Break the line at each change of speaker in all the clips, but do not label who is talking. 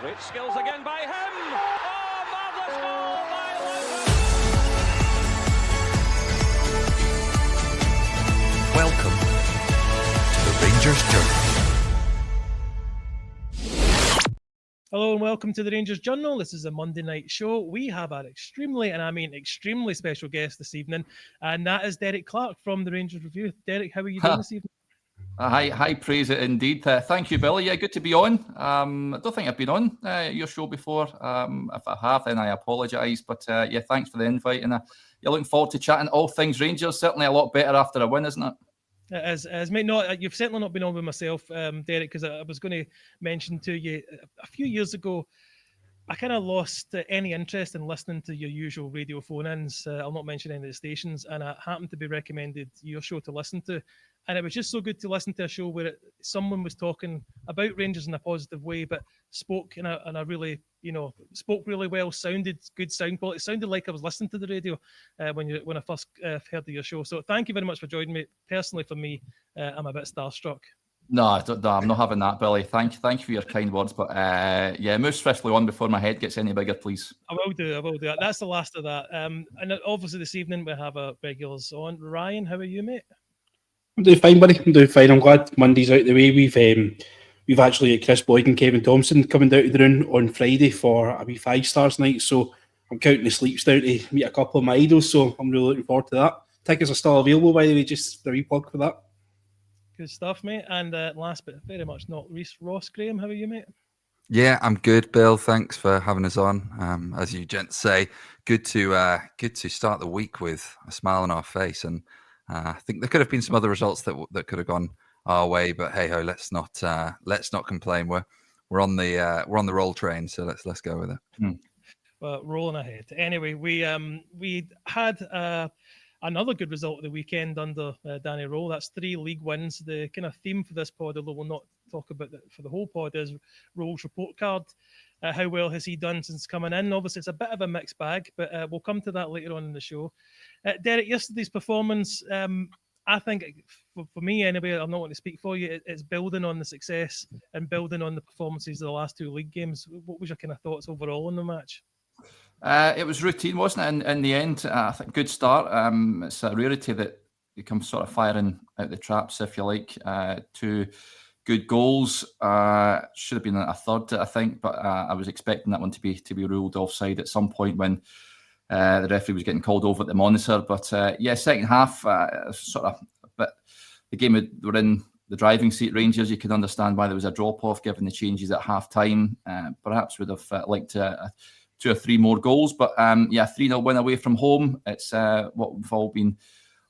Great skills again by him. Oh, marvellous goal by Röhl.
Welcome to the Rangers Journal.
Hello and welcome to the Rangers Journal. This is a Monday night show. We have an extremely, and I mean extremely special guest this evening, and that is Derek Clark from the Rangers Review. Derek, how are you doing this evening?
High praise it indeed. Thank you, Billy. Yeah, good to be on. I don't think I've been on your show before. If I have, then I apologise. But yeah, thanks for the invite. And you're looking forward to chatting all things Rangers. Certainly a lot better after a win, isn't it?
As mate, no, you've certainly not been on with myself, Derek, because I was going to mention to you a few years ago, I kind of lost any interest in listening to your usual radio phone-ins. I'll not mention any of the stations, and I happened to be recommended your show to listen to. And it was just so good to listen to a show where someone was talking about Rangers in a positive way, but spoke in a really, spoke really well, sounded good sound quality. It sounded like I was listening to the radio when I first heard of your show. So thank you very much for joining me. Personally, for me, I'm a bit starstruck.
No, I'm not having that, Billy. Thank you for your kind words. But yeah, move swiftly on before my head gets any bigger, please.
I will do. That's the last of that. And obviously this evening we have our regulars on. Ryan, how are you, mate?
I'm doing fine, buddy. I'm doing fine. I'm glad Monday's out the way. We've actually got Chris Boyd and Kevin Thompson coming down to the room on Friday for a wee 5 stars night. So I'm counting the sleeps down to meet a couple of my idols. So I'm really looking forward to that. Tickets are still available, by the way, just a wee plug for that.
Good stuff, mate. And last but very much not least, Ross Graham, how are you, mate?
Yeah, I'm good, Bill. Thanks for having us on. As you gents say, good to start the week with a smile on our face. And I think there could have been some other results that could have gone our way, but hey ho, let's not complain. We're on the roll train, so let's go with it.
Well, rolling ahead. Anyway, we had another good result of the weekend under Danny Röhl. That's 3 league wins. The kind of theme for this pod, although we'll not talk about that for the whole pod, is Röhl's report card. How well has he done since coming in? Obviously, it's a bit of a mixed bag, but we'll come to that later on in the show. Derek, yesterday's performance, I think, for me anyway, I'm not going to speak for you, it's building on the success and building on the performances of the last 2 league games. What was your kind of thoughts overall on the match?
It was routine, wasn't it? In the end, I think good start. It's a rarity that you come sort of firing out the traps, if you like. 2 good goals. Should have been a third, I think, but I was expecting that one to be ruled offside at some point when the referee was getting called over at the monitor. But yeah, second half, sort of, but the game were in the driving seat. Rangers, you could understand why there was a drop-off given the changes at half-time. Perhaps would have liked 2 or 3 more goals, but yeah, 3-0 win away from home. It's what we've all been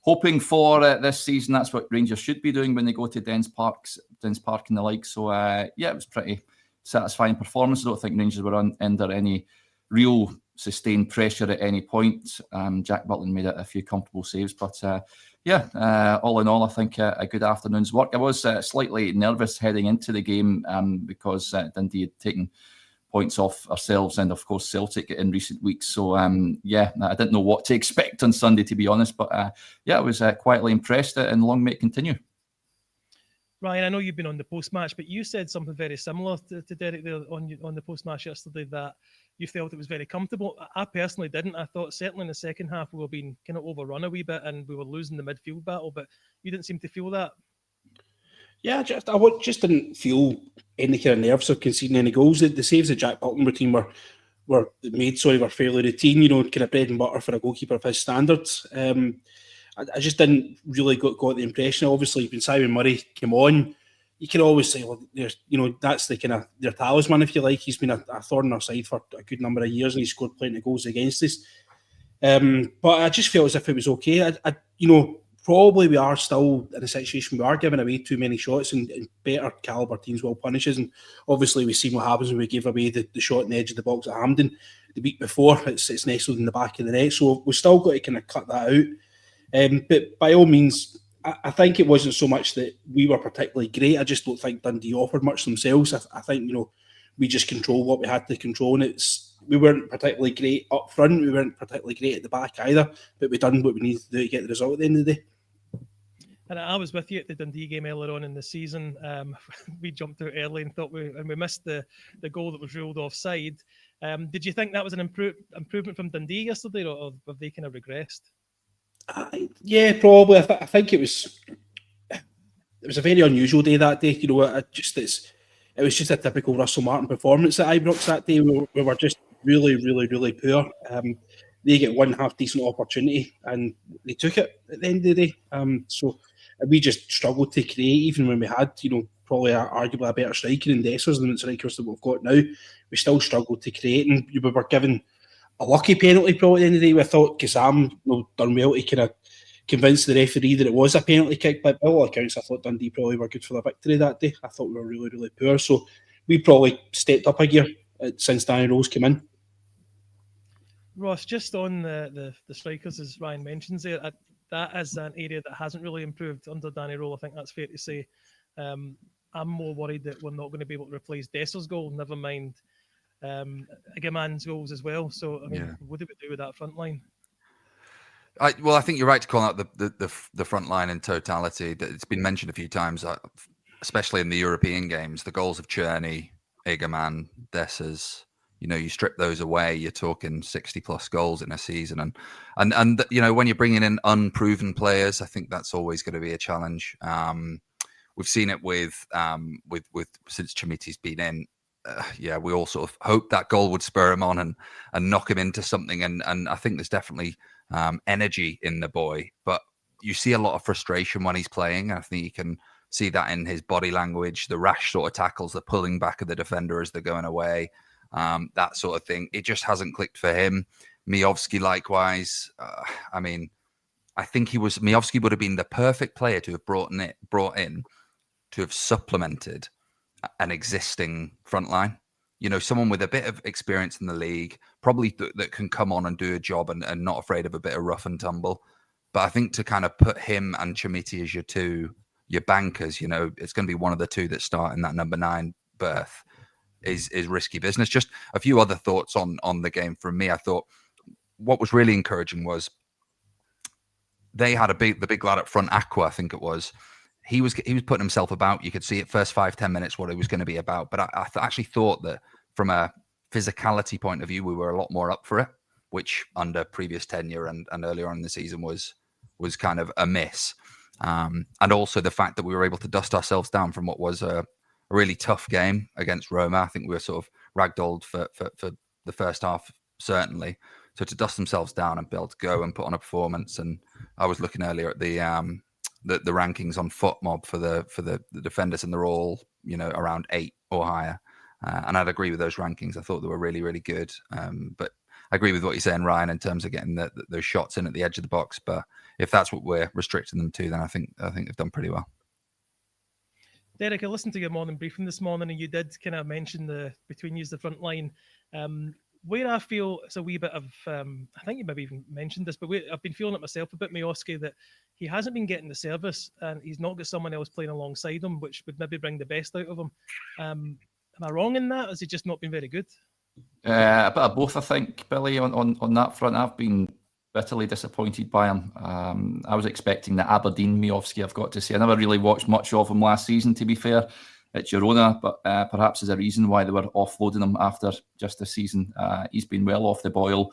hoping for this season. That's what Rangers should be doing when they go to Dens Park and the like. So yeah, it was pretty satisfying performance. I don't think Rangers were under any real sustained pressure at any point. Jack Butland made a few comfortable saves, but yeah, all in all, I think a good afternoon's work. I was slightly nervous heading into the game because Dundee had taken points off ourselves and of course Celtic in recent weeks. So yeah, I didn't know what to expect on Sunday, to be honest, but yeah, I was quietly impressed and long may it continue.
Ryan, I know you've been on the post-match, but you said something very similar to Derek there on the post-match yesterday, that you felt it was very comfortable. I personally didn't. I thought certainly in the second half we were being kind of overrun a wee bit and we were losing the midfield battle, but you didn't seem to feel that.
Yeah, I just didn't feel any kind of nerves of conceding any goals. The saves of Jack Butland routine were fairly routine, kind of bread and butter for a goalkeeper of his standards. I just didn't really got the impression. Obviously, when Simon Murray came on, you can always say, well, that's the kind of their talisman, if you like. He's been a thorn in our side for a good number of years, and he scored plenty of goals against us. But I just felt as if it was okay. Probably we are still in a situation we are giving away too many shots, and better calibre teams will punish us. And obviously, we've seen what happens when we gave away the shot in the edge of the box at Hampden the week before. It's nestled in the back of the net, so we've still got to kind of cut that out. But by all means, I think it wasn't so much that we were particularly great. I just don't think Dundee offered much themselves. I think we just controlled what we had to control, and we weren't particularly great up front. We weren't particularly great at the back either. But we done what we needed to do to get the result at the end of the day.
And I was with you at the Dundee game earlier on in the season. We jumped out early and thought we missed the goal that was ruled offside. Did you think that was an improvement from Dundee yesterday, or have they kind of regressed?
Yeah, probably. I think it was a very unusual day that day. You know, it was just a typical Russell Martin performance at Ibrox that day. We were just really, really, really poor. They get one half decent opportunity and they took it at the end of the day. So we just struggled to create, even when we had, you know, probably arguably a better striker in Dessers than the strikers that we've got now. We still struggled to create, and we were given a lucky penalty probably at the end of the day. We thought Kazam, you know, done well to kind of convince the referee that it was a penalty kick, but by all accounts I thought Dundee probably were good for the victory that day. I thought we were really, really poor, so we probably stepped up a gear since Danny Rose came in.
Ross, just on the strikers, as Ryan mentions there, that is an area that hasn't really improved under Danny Röhl. I think that's fair to say. I'm more worried that we're not going to be able to replace Dessers' goal, never mind Igaman's goals as well. So, I mean, what do we do with that front line?
I think you're right to call out the front line in totality. It's been mentioned a few times, especially in the European games. The goals of Czerny, Igaman, Dessers. You know, you strip those away, you're talking 60+ goals in a season, and you know, when you're bringing in unproven players, I think that's always going to be a challenge. We've seen it with since Chimiti's been in. We all sort of hoped that goal would spur him on and knock him into something, and I think there's definitely energy in the boy, but you see a lot of frustration when he's playing. I think you can see that in his body language, the rash sort of tackles, the pulling back of the defender as they're going away. That sort of thing. It just hasn't clicked for him. Miovski likewise. I mean, I think Miovski would have been the perfect player to have brought in to have supplemented an existing front line. You know, someone with a bit of experience in the league, probably that can come on and do a job and not afraid of a bit of rough and tumble. But I think to kind of put him and Chimiti as your bankers, you know, it's going to be one of the two that start in that number 9 berth. Is risky business. Just a few other thoughts on the game from me. I thought what was really encouraging was they had the big lad up front, Aqua, I think it was. He was putting himself about. You could see it first 5-10 minutes what it was going to be about. But I actually thought that from a physicality point of view, we were a lot more up for it, which under previous tenure and earlier on in the season was kind of a miss. And also the fact that we were able to dust ourselves down from what was a really tough game against Roma. I think we were sort of ragdolled for the first half, certainly. So to dust themselves down and be able to go and put on a performance. And I was looking earlier at the rankings on FootMob for the defenders, and they're all, you know, around 8 or higher. And I'd agree with those rankings. I thought they were really, really good. But I agree with what you're saying, Ryan, in terms of getting those shots in at the edge of the box. But if that's what we're restricting them to, then I think they've done pretty well.
Derek, I listened to your morning briefing this morning, and you did kind of mention between you the front line. Where I feel it's a wee bit of, I think you maybe even mentioned this, but I've been feeling it myself a bit, Miovski, that he hasn't been getting the service and he's not got someone else playing alongside him, which would maybe bring the best out of him. Am I wrong in that? Has he just not been very good?
A bit of both, I think, Billy, on that front. I've been bitterly disappointed by him. I was expecting the Aberdeen Miovski, I've got to say. I never really watched much of him last season, to be fair, at Girona, but perhaps there's a reason why they were offloading him after just a season. He's been well off the boil.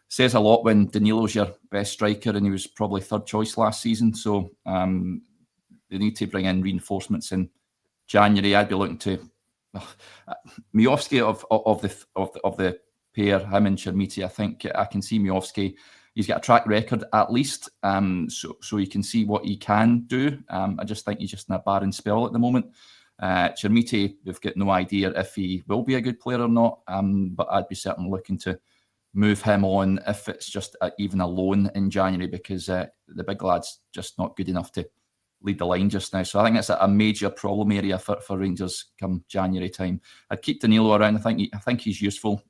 Says a lot when Danilo's your best striker and he was probably third choice last season. So they need to bring in reinforcements in January. I'd be looking to Miovski of the pair, him and Chermiti. I think I can see Miovski. He's got a track record at least, so you can see what he can do. I just think he's just in a barren spell at the moment. Chermiti, we've got no idea if he will be a good player or not, but I'd be certainly looking to move him on if it's just even a loan in January, because the big lad's just not good enough to lead the line just now. So I think that's a major problem area for Rangers come January time. I'd keep Danilo around. I think he's useful.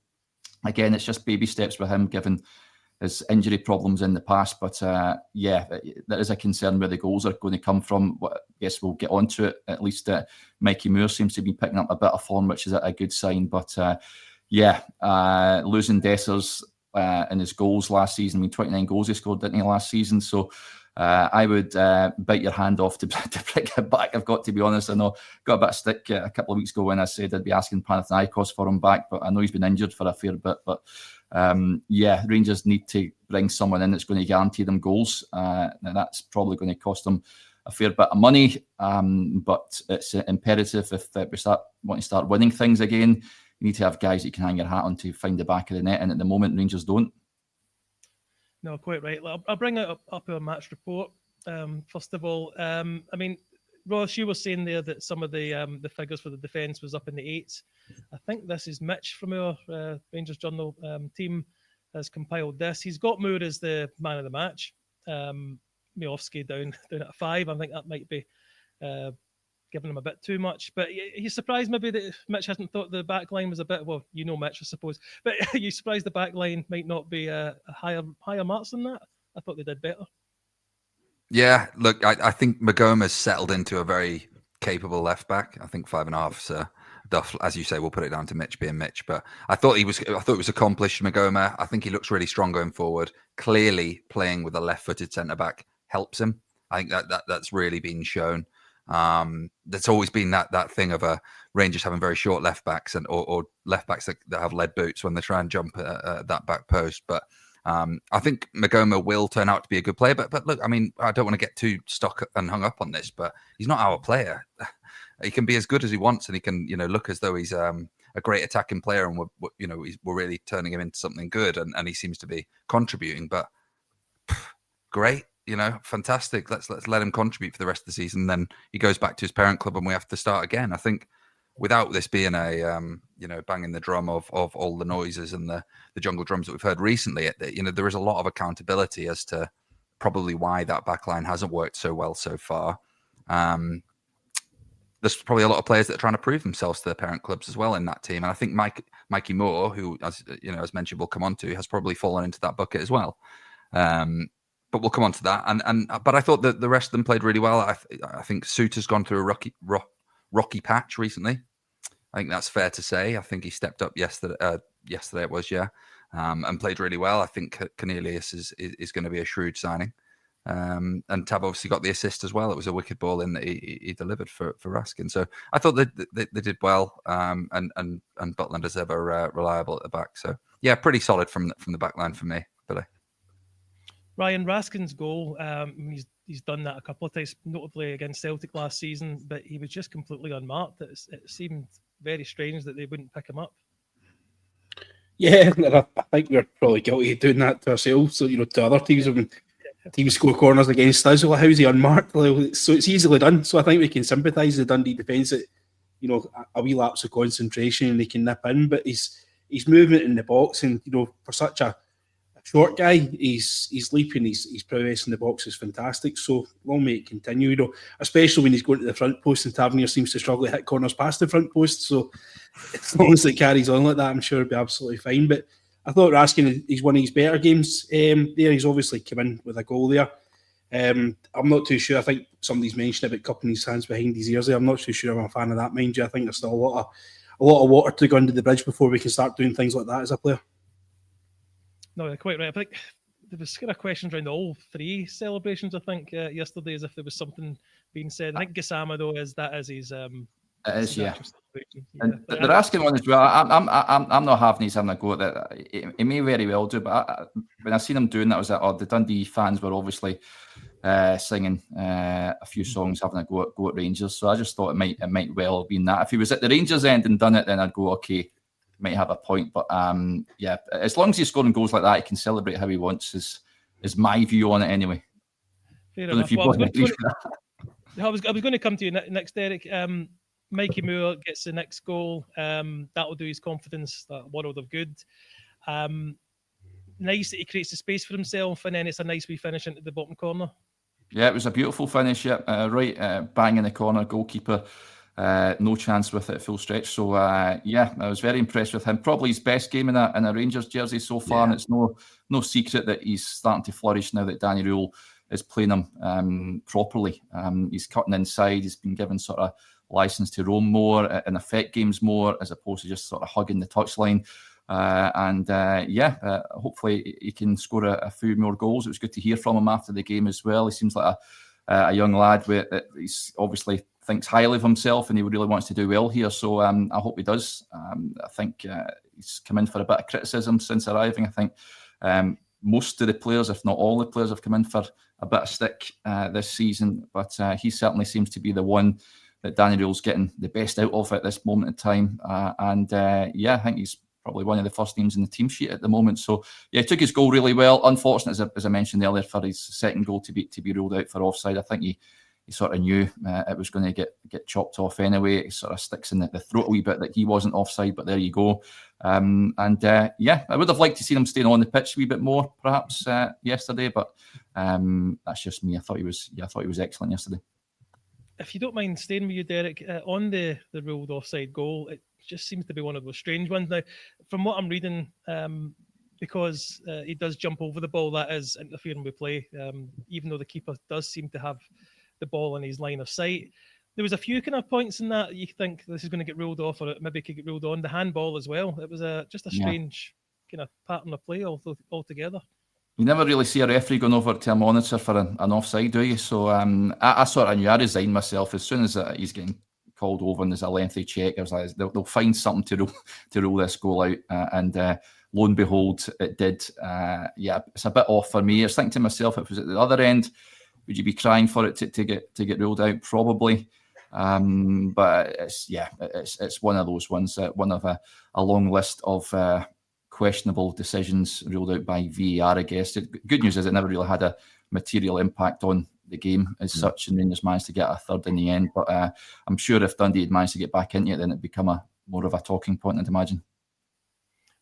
Again, it's just baby steps with him, given his injury problems in the past. But there is a concern where the goals are going to come from. I guess we'll get onto it. At least Mikey Moore seems to be picking up a bit of form, which is a good sign. But losing Dessers in his goals last season. I mean, 29 goals he scored, didn't he, last season? So I would bite your hand off to bring it back. I've got to be honest. I know got a bit of stick a couple of weeks ago when I said I'd be asking Panathinaikos for him back, but I know he's been injured for a fair bit. But Rangers need to bring someone in that's going to guarantee them goals. Now that's probably going to cost them a fair bit of money, but it's imperative if we want to start winning things again. You need to have guys that you can hang your hat on to find the back of the net, and at the moment Rangers don't.
No, quite right. I'll bring it up our match report. First of all, I mean, Ross, you were saying there that some of the figures for the defence was up in the 8s. I think this is Mitch from our Rangers Journal team has compiled this. He's got Moore as the man of the match. Miovski down at 5. I think that might be giving him a bit too much. But he's surprised maybe that Mitch hasn't thought the back line was a bit, well, you know Mitch, I suppose. But you surprised the back line might not be a higher marks than that? I thought they did better.
Yeah, look, I think Magoma's settled into a very capable left back. I think 5.5. Duff, as you say, we'll put it down to Mitch being Mitch. But I thought it was accomplished, Magoma. I think he looks really strong going forward. Clearly, playing with a left-footed centre back helps him. I think that's really been shown. There's always been that thing of Rangers having very short left backs or left backs that have lead boots when they try and jump at that back post. But I think Magoma will turn out to be a good player. But look, I mean, I don't want to get too stuck and hung up on this, but he's not our player. He can be as good as he wants, and he can, look as though he's a great attacking player, and we're really turning him into something good, and he seems to be contributing. But great, fantastic. Let's let him contribute for the rest of the season. Then he goes back to his parent club, and we have to start again. I think without this being a banging the drum of all the noises and the jungle drums that we've heard recently, there is a lot of accountability as to probably why that backline hasn't worked so well so far. There's probably a lot of players that are trying to prove themselves to their parent clubs as well in that team. And I think Mikey Moore, who, as mentioned, we'll come on to, has probably fallen into that bucket as well. But we'll come on to that. But I thought that the rest of them played really well. I think Suter's gone through a rocky patch recently. I think that's fair to say. I think he stepped up yesterday it was, and played really well. I think Cornelius is going to be a shrewd signing. And Tab obviously got the assist as well. It was a wicked ball in that he delivered for Raskin. So I thought they did well. And Butlander's ever reliable at the back. So yeah, pretty solid from the back line for me, Billy.
Ryan, Raskin's goal, he's done that a couple of times, notably against Celtic last season, but he was just completely unmarked. It seemed very strange that they wouldn't pick him up.
Yeah, I think we're probably guilty of doing that to ourselves. So, to other teams, when teams score corners against us, well, how's he unmarked? So it's easily done. So I think we can sympathise with the Dundee defence that, a wee lapse of concentration and they can nip in. But his movement in the box and, for such a short guy, he's leaping, his prowess in the box is fantastic. So long may it continue, especially when he's going to the front post and Tavernier seems to struggle to hit corners past the front post. So as long as it carries on like that, I'm sure it'll be absolutely fine. But I thought Raskin, he's one of his better games there. He's obviously come in with a goal there. I'm not too sure. I think somebody's mentioned about cupping his hands behind his ears there. I'm not too sure I'm a fan of that, mind you. I think there's still a lot of water to go under the bridge before we can start doing things like that as a player.
No, you're quite right. I think there was kind of questions around all three celebrations, I think, yesterday, as if there was something being said. I think Gassama, though, is his... it
is, yeah. And they're asking one as well. I'm not having he's having a go at that. He may very well do, but when I seen him doing that, I was like, the Dundee fans were obviously singing a few songs, having a go at Rangers. So I just thought it might well have been that. If he was at the Rangers end and done it, then I'd go, okay, might have a point. But as long as he's scoring goals like that, he can celebrate how he wants. Is my view on it anyway.
Fair enough. I was going to come to you next, Derek. Mikey Moore gets the next goal. That'll do his confidence a world of good. Nice that he creates a space for himself, and then it's a nice wee finish into the bottom corner. Yeah,
it was a beautiful finish. Right, bang in the corner. Goalkeeper, no chance with it at full stretch. So I was very impressed with him. Probably his best game in a Rangers jersey so far, and it's no secret that he's starting to flourish now that Danny Röhl is playing him properly. He's cutting inside. He's been given sort of license to roam more and affect games more, as opposed to just sort of hugging the touchline. Hopefully he can score a few more goals. It was good to hear from him after the game as well. He seems like a young lad he's obviously thinks highly of himself and he really wants to do well here. So I hope he does. I think he's come in for a bit of criticism since arriving. I think most of the players, if not all the players, have come in for a bit of stick this season. But he certainly seems to be the one that Danny Röhl's getting the best out of at this moment in time. I think he's probably one of the first names in the team sheet at the moment. So yeah, he took his goal really well. Unfortunate, as I mentioned earlier, for his second goal to be ruled out for offside. I think he sort of knew it was going to get chopped off anyway. It sort of sticks in the throat a wee bit that he wasn't offside, but there you go. I would have liked to see him staying on the pitch a wee bit more, perhaps yesterday, but that's just me. I thought he was excellent yesterday.
If you don't mind staying with you, Derek, on the ruled offside goal, it just seems to be one of those strange ones. Now, from what I'm reading, because he does jump over the ball, that is interfering with play, even though the keeper does seem to have the ball in his line of sight. There was a few kind of points in that you think this is going to get ruled off, or it maybe could get ruled on. The handball as well. It was just a strange kind of pattern of play altogether.
You never really see a referee going over to a monitor for an offside, do you? So I sort of knew. I resigned myself as soon as he's getting called over and there's a lengthy check. I was like, they'll find something to rule this goal out, and lo and behold, it did. It's a bit off for me. I was thinking to myself, if it was at the other end, would you be crying for it to get ruled out? Probably. But it's one of those ones, one of a long list of questionable decisions ruled out by VAR, I guess. Good news is it never really had a material impact on the game as such, and Rangers managed to get a third in the end. But I'm sure if Dundee had managed to get back into it, then it'd become more of a talking point, I'd imagine.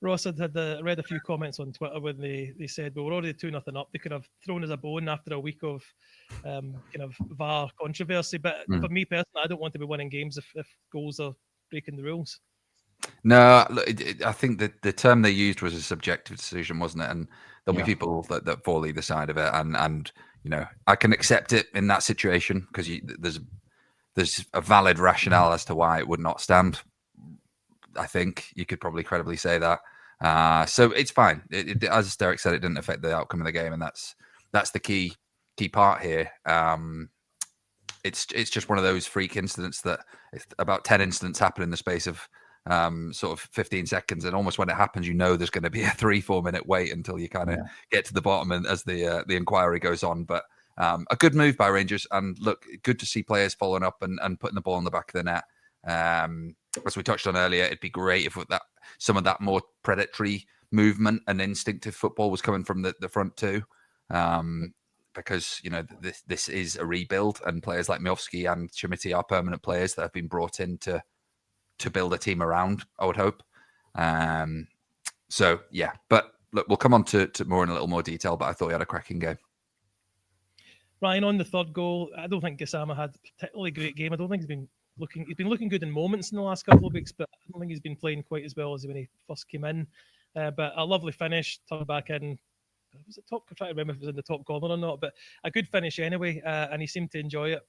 Ross had read a few comments on Twitter when they said, well, we're already 2-0 up. They could have thrown us a bone after a week of kind of VAR controversy. But for me personally, I don't want to be winning games if goals are breaking the rules.
No, I think that the term they used was a subjective decision, wasn't it? And there'll be people that fall either side of it. And you know, I can accept it in that situation because there's a valid rationale as to why it would not stand. I think you could probably credibly say that. So it's fine. As Derek said, it didn't affect the outcome of the game, and that's the key part here. It's just one of those freak incidents that about 10 incidents happen in the space of sort of 15 seconds, and almost when it happens, you know there's going to be a 3-4 minute wait until you kind of get to the bottom, and as the inquiry goes on. But a good move by Rangers, and look, good to see players following up and putting the ball in the back of the net. As we touched on earlier, it'd be great if some of that more predatory movement and instinctive football was coming from the front too, because you know this is a rebuild, and players like Miovski and Chimity are permanent players that have been brought in to build a team around, I would hope. So yeah, but look, we'll come on to more in a little more detail. But I thought he had a cracking game.
Ryan, on the third goal, I don't think Gassama had a particularly great game. I don't think he's been looking good in moments in the last couple of weeks, but I don't think he's been playing quite as well as when he first came in. But a lovely finish, turned back in. Was it top? I'm trying to remember if it was in the top corner or not, but a good finish anyway, and he seemed to enjoy it.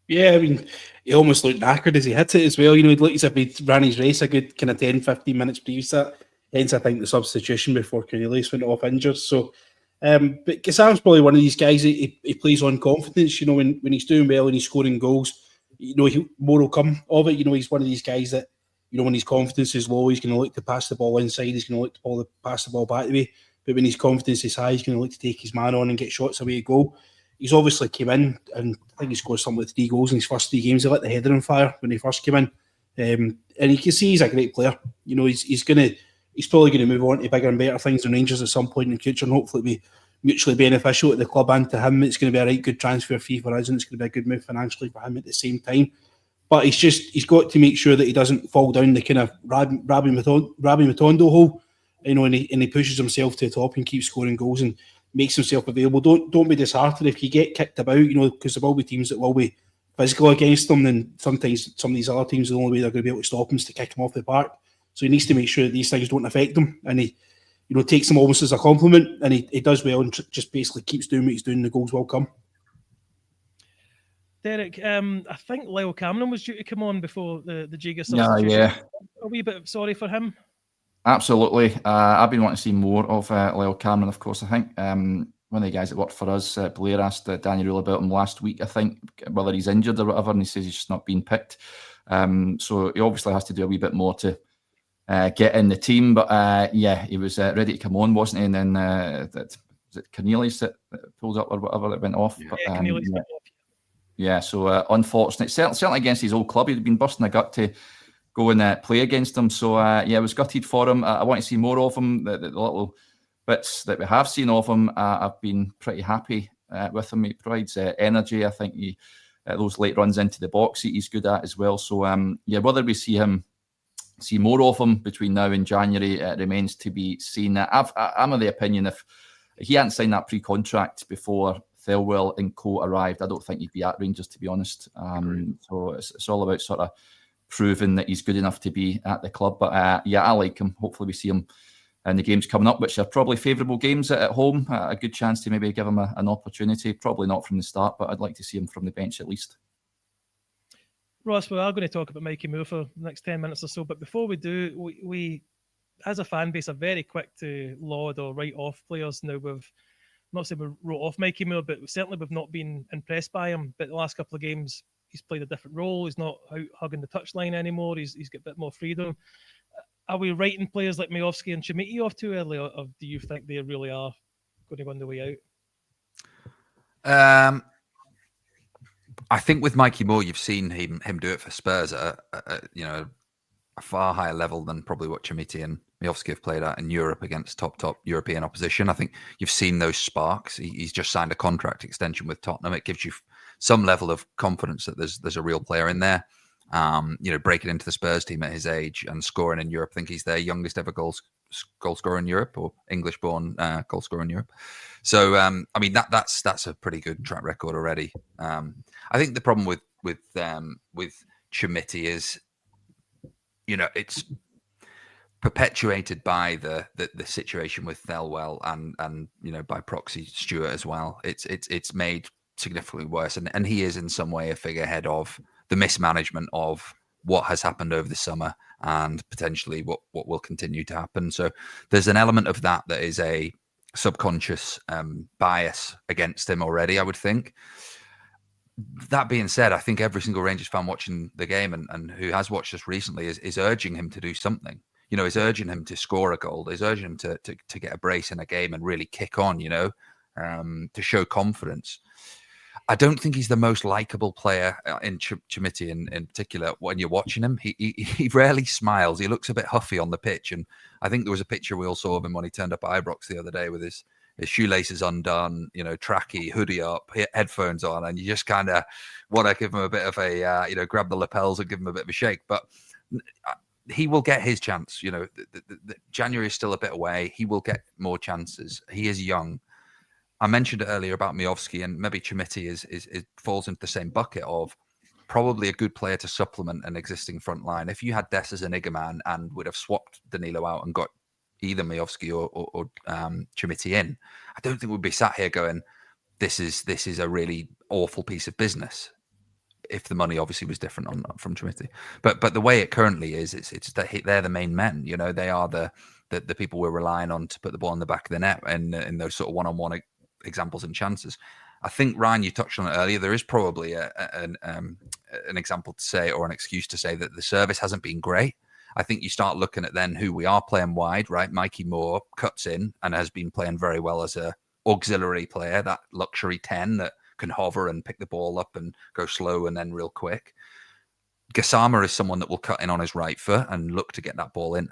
Yeah, I mean, he almost looked knackered as he hit it as well. You know, he'd looked as if he'd ran his race a good kind of 10-15 minutes previous that. Hence, I think the substitution before Cornelius went off injured. So, but Gassama's probably one of these guys, he plays on confidence. You know, when he's doing well and he's scoring goals, you know, more will come of it. You know, he's one of these guys that, you know, when his confidence is low, he's going to look to pass the ball inside. He's going to look to pass the ball back the way. But when his confidence is high, he's going to look to take his man on and get shots away goal. He's obviously came in, and I think he scored something like 3 goals in his first 3 games. He lit the header on fire when he first came in. And you can see he's a great player. You know, he's probably going to move on to bigger and better things than Rangers at some point in the future, and hopefully be mutually beneficial to the club and to him. It's going to be a right good transfer fee for us, and it's going to be a good move financially for him at the same time. But he's got to make sure that he doesn't fall down the kind of Rabbi Matondo hole, you know, and he pushes himself to the top and keeps scoring goals and makes himself available. Don't be disheartened if you get kicked about, you know, because there will be teams that will be physical against them, and sometimes some of these other teams, the only way they're going to be able to stop him is to kick him off the park. So he needs to make sure that these things don't affect him, and he, you know, takes them almost as a compliment, and he does well and just basically keeps doing what he's doing. The goals will come.
Derek, I think Lyle Cameron was due to come on before the Jiga substitution.
Yeah.
A wee bit sorry for him.
Absolutely. I've been wanting to see more of Lyle Cameron, of course. I think one of the guys that worked for us, Blair, asked Danny Röhl about him last week, I think, whether he's injured or whatever, and he says he's just not been picked. So he obviously has to do a wee bit more to get in the team. But yeah, he was ready to come on, wasn't he? And then was it Cornelius that pulled up or whatever that went off?
Yeah, Cornelius went off.
Yeah, so unfortunate. Certainly against his old club, he'd been busting a gut to go and play against him. So yeah, I was gutted for him. I want to see more of him. The little bits that we have seen of him, I've been pretty happy with him. He provides energy. I think those late runs into the box he's good at as well. So yeah, whether we see more of him between now and January, it remains to be seen. I'm of the opinion if he hadn't signed that pre-contract before Thelwell and co arrived, I don't think he'd be at Rangers, to be honest. So it's all about sort of proving that he's good enough to be at the club. But yeah, I like him. Hopefully we see him in the games coming up, which are probably favourable games at home. A good chance to maybe give him an opportunity. Probably not from the start, but I'd like to see him from the bench at least.
Ross, we are going to talk about Mikey Moore for the next 10 minutes or so. But before we do, we as a fan base, are very quick to laud or write off players. Now, we've not saying we wrote off Mikey Moore, but certainly we've not been impressed by him. But the last couple of games, he's played a different role. He's not out hugging the touchline anymore. He's got a bit more freedom. Are we writing players like Miovski and Chimiti off too early, or do you think they really are going to go on the way
out? I think with Mikey Moore, you've seen him do it for Spurs at a far higher level than probably what Chimiti and Miovski have played at in Europe against top European opposition. I think you've seen those sparks. He's just signed a contract extension with Tottenham. It gives you some level of confidence that there's a real player in there. Breaking into the Spurs team at his age and scoring in Europe. I think he's their youngest ever goal scorer in Europe, or English-born goal scorer in Europe. So, that's a pretty good track record already. I think the problem with Chimiti is, it's perpetuated by the situation with Thelwell and by proxy Stewart as well. It's made significantly worse, and he is in some way a figurehead of the mismanagement of what has happened over the summer and potentially what will continue to happen. So there's an element of that is a subconscious bias against him already, I would think. That being said, I think every single Rangers fan watching the game and who has watched us recently is urging him to do something. Is urging him to score a goal, is urging him to get a brace in a game and really kick on, to show confidence. I don't think he's the most likable player in Chimiti in particular. When you're watching him, he rarely smiles. He looks a bit huffy on the pitch. And I think there was a picture we all saw of him when he turned up at Ibrox the other day with his shoelaces undone, tracky, hoodie up, headphones on. And you just kind of want to give him a bit of a, grab the lapels and give him a bit of a shake. But he will get his chance. January is still a bit away. He will get more chances. He is young. I mentioned earlier about Miovski, and maybe Chimiti is falls into the same bucket of probably a good player to supplement an existing front line. If you had Des as an Iggerman and would have swapped Danilo out and got either Miovski or Chimiti in, I don't think we'd be sat here going, this is a really awful piece of business. If the money obviously was different from Chimiti, but the way it currently is, it's that they're the main men. They are the people we're relying on to put the ball in the back of the net and in those sort of one-on-one examples and chances. I think, Ryan, you touched on it earlier. There is probably an example to say, or an excuse to say, that the service hasn't been great. I think you start looking at then who we are playing wide, right? Mikey Moore cuts in and has been playing very well as a auxiliary player, that luxury 10 that can hover and pick the ball up and go slow and then real quick. Gassama is someone that will cut in on his right foot and look to get that ball in,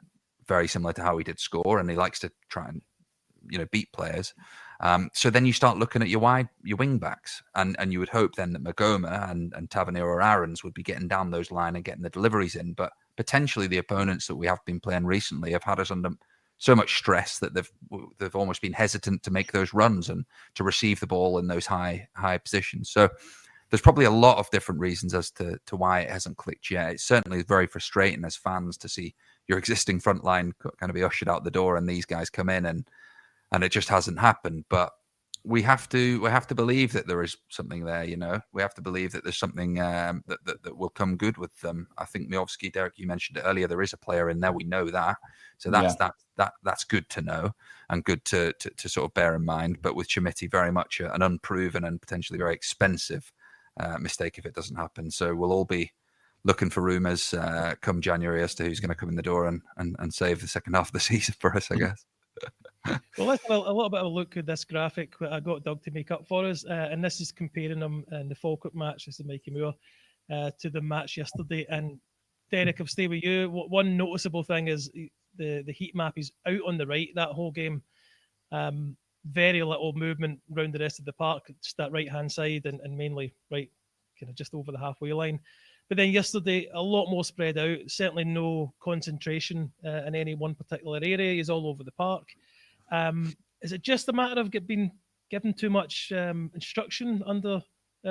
very similar to how he did score, and he likes to try and beat players. So then you start looking at your wing backs, and you would hope then that Magoma and Tavernier or Aarons would be getting down those line and getting the deliveries in. But potentially the opponents that we have been playing recently have had us under so much stress that they've almost been hesitant to make those runs and to receive the ball in those high positions. So there's probably a lot of different reasons as to why it hasn't clicked yet. It's certainly very frustrating as fans to see your existing front line kind of be ushered out the door and these guys come in and it just hasn't happened. But we have to believe that there is something there, We have to believe that there's something that will come good with them. I think Miovski, Derek, you mentioned it earlier, there is a player in there. We know that. So that's good to know and good to sort of bear in mind. But with Chimiti, very much an unproven and potentially very expensive mistake if it doesn't happen. So we'll all be looking for rumours come January as to who's going to come in the door and save the second half of the season for us, I guess.
Well, let's have a little bit of a look at this graphic that I got Doug to make up for us. And this is comparing them in the Falkirk match, this is Mikey Moore, to the match yesterday. And Derek, I'll stay with you. One noticeable thing is the heat map is out on the right that whole game. Very little movement around the rest of the park, just that right-hand side and mainly right, kind of just over the halfway line. But then yesterday, a lot more spread out. Certainly no concentration in any one particular area. He's all over the park. Is it just a matter of being given too much instruction under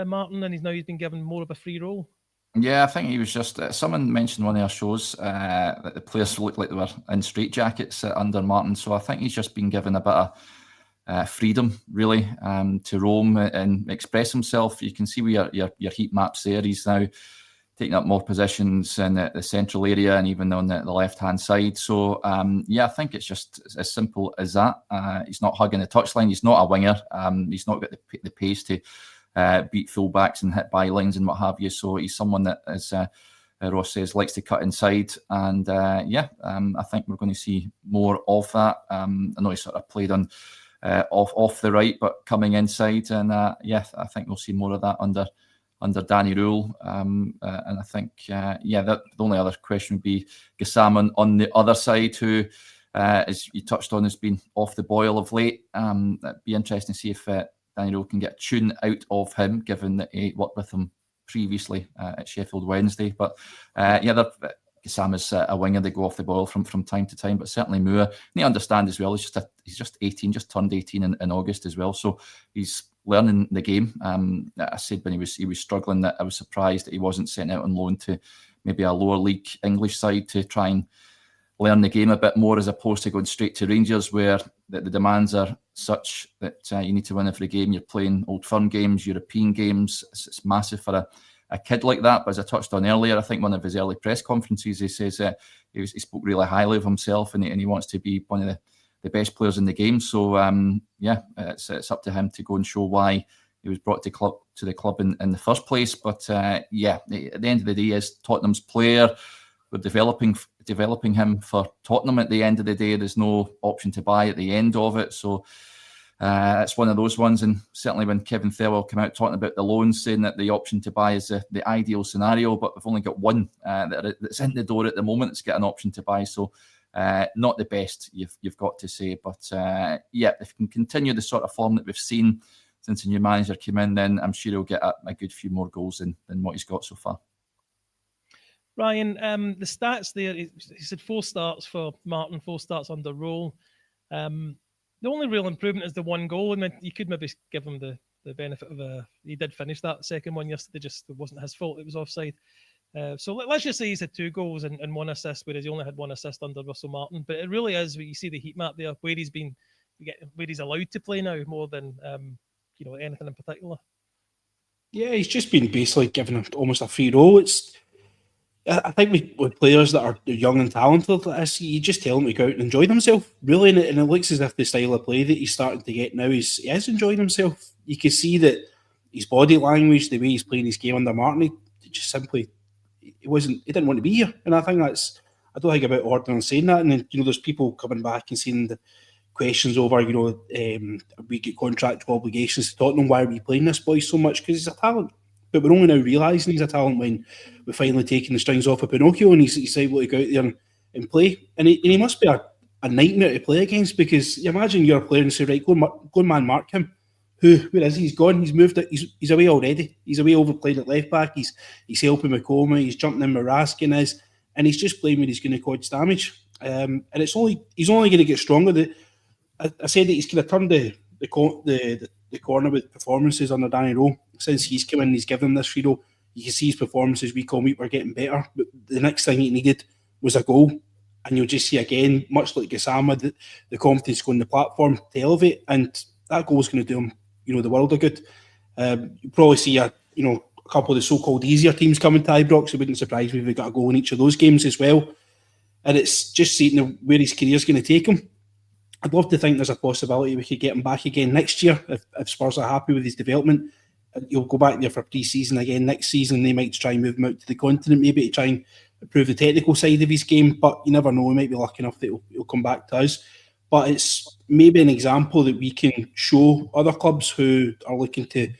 Martin, and he's been given more of a free role?
Yeah, I think he was just. Someone mentioned one of our shows that the players looked like they were in straitjackets under Martin. So I think he's just been given a bit of freedom, really, to roam and express himself. You can see with your heat maps there. He's now taking up more positions in the central area and even on the left-hand side. So, I think it's just as simple as that. He's not hugging the touchline. He's not a winger. He's not got the pace to beat fullbacks and hit bylines and what have you. So he's someone that, as Ross says, likes to cut inside. And, I think we're going to see more of that. I know he sort of played on off the right, but coming inside. And, I think we'll see more of that under Danny Röhl. And I think, the only other question would be Gassam on the other side, who, as you touched on, has been off the boil of late. It'd be interesting to see if Danny Röhl can get a tune out of him, given that he worked with him previously at Sheffield Wednesday. But, Gassam is a winger. They go off the boil from time to time, but certainly Moore. And you understand as well, he's just 18, just turned 18 in August as well. So he's learning the game. I said when he was struggling that I was surprised that he wasn't sent out on loan to maybe a lower league English side to try and learn the game a bit more, as opposed to going straight to Rangers, where the demands are such that you need to win every game. You're playing Old Firm games, European games. It's massive for a kid like that. But as I touched on earlier, I think one of his early press conferences, he says he spoke really highly of himself and he wants to be one of the best players in the game. So, it's up to him to go and show why he was brought to the club in the first place. But, at the end of the day, as Tottenham's player, we're developing him for Tottenham at the end of the day. There's no option to buy at the end of it. So, it's one of those ones. And certainly when Kevin Thirlwell came out talking about the loans, saying that the option to buy is the ideal scenario, but we've only got one that's in the door at the moment that's got an option to buy. So, not the best, you've got to say. But, if we can continue the sort of form that we've seen since the new manager came in, then I'm sure he'll get a good few more goals than what he's got so far.
Ryan, the stats there, he said 4 starts for Martin, 4 starts under Röhl. The only real improvement is the 1 goal. And you could maybe give him the benefit of he did finish that second one yesterday, just it wasn't his fault, it was offside. So let's just say he's had 2 goals and 1 assist, whereas he only had 1 assist under Russell Martin. But it really is, you see the heat map there, where he's allowed to play now more than anything in particular.
Yeah, he's just been basically given almost a free role. I think with players that are young and talented like this, you just tell them to go out and enjoy themselves, really. And it looks as if the style of play that he's starting to get now he is enjoying himself. You can see that his body language, the way he's playing his game under Martin, he just simply he didn't want to be here. And I think I don't think about ordering saying that. And then there's people coming back and saying the questions over, we get contractual obligations to Tottenham. Why are we playing this boy so much? Because he's a talent. But we're only now realising he's a talent when we're finally taking the strings off of Pinocchio and he's able to go out there and play. And he must be a nightmare to play against, because you imagine you're a player and say, right, go and man mark him. Where is he? He's gone. He's moved it. He's away already. He's away overplayed at left back. He's helping McComa. He's jumping in with Raskin and he's just playing when he's going to cause damage. And he's only going to get stronger. I said that he's kind of turned the corner with performances under Danny Röhl. Since he's come in, he's given him this free role. You can see his performances week on week were getting better. But the next thing he needed was a goal. And you'll just see again, much like Gassama, the confidence going the platform to elevate. And that goal is going to do him, the world of good. You'll probably see a couple of the so-called easier teams coming to Ibrox. It wouldn't surprise me if we got a goal in each of those games as well. and it's just seeing where his career's going to take him. I'd love to think there's a possibility we could get him back again next year if Spurs are happy with his development. You'll go back there for pre-season again next season. They might try and move him out to the continent, maybe to try and improve the technical side of his game. But you never know. We might be lucky enough that he'll come back to us. But it's maybe an example that we can show other clubs who are looking to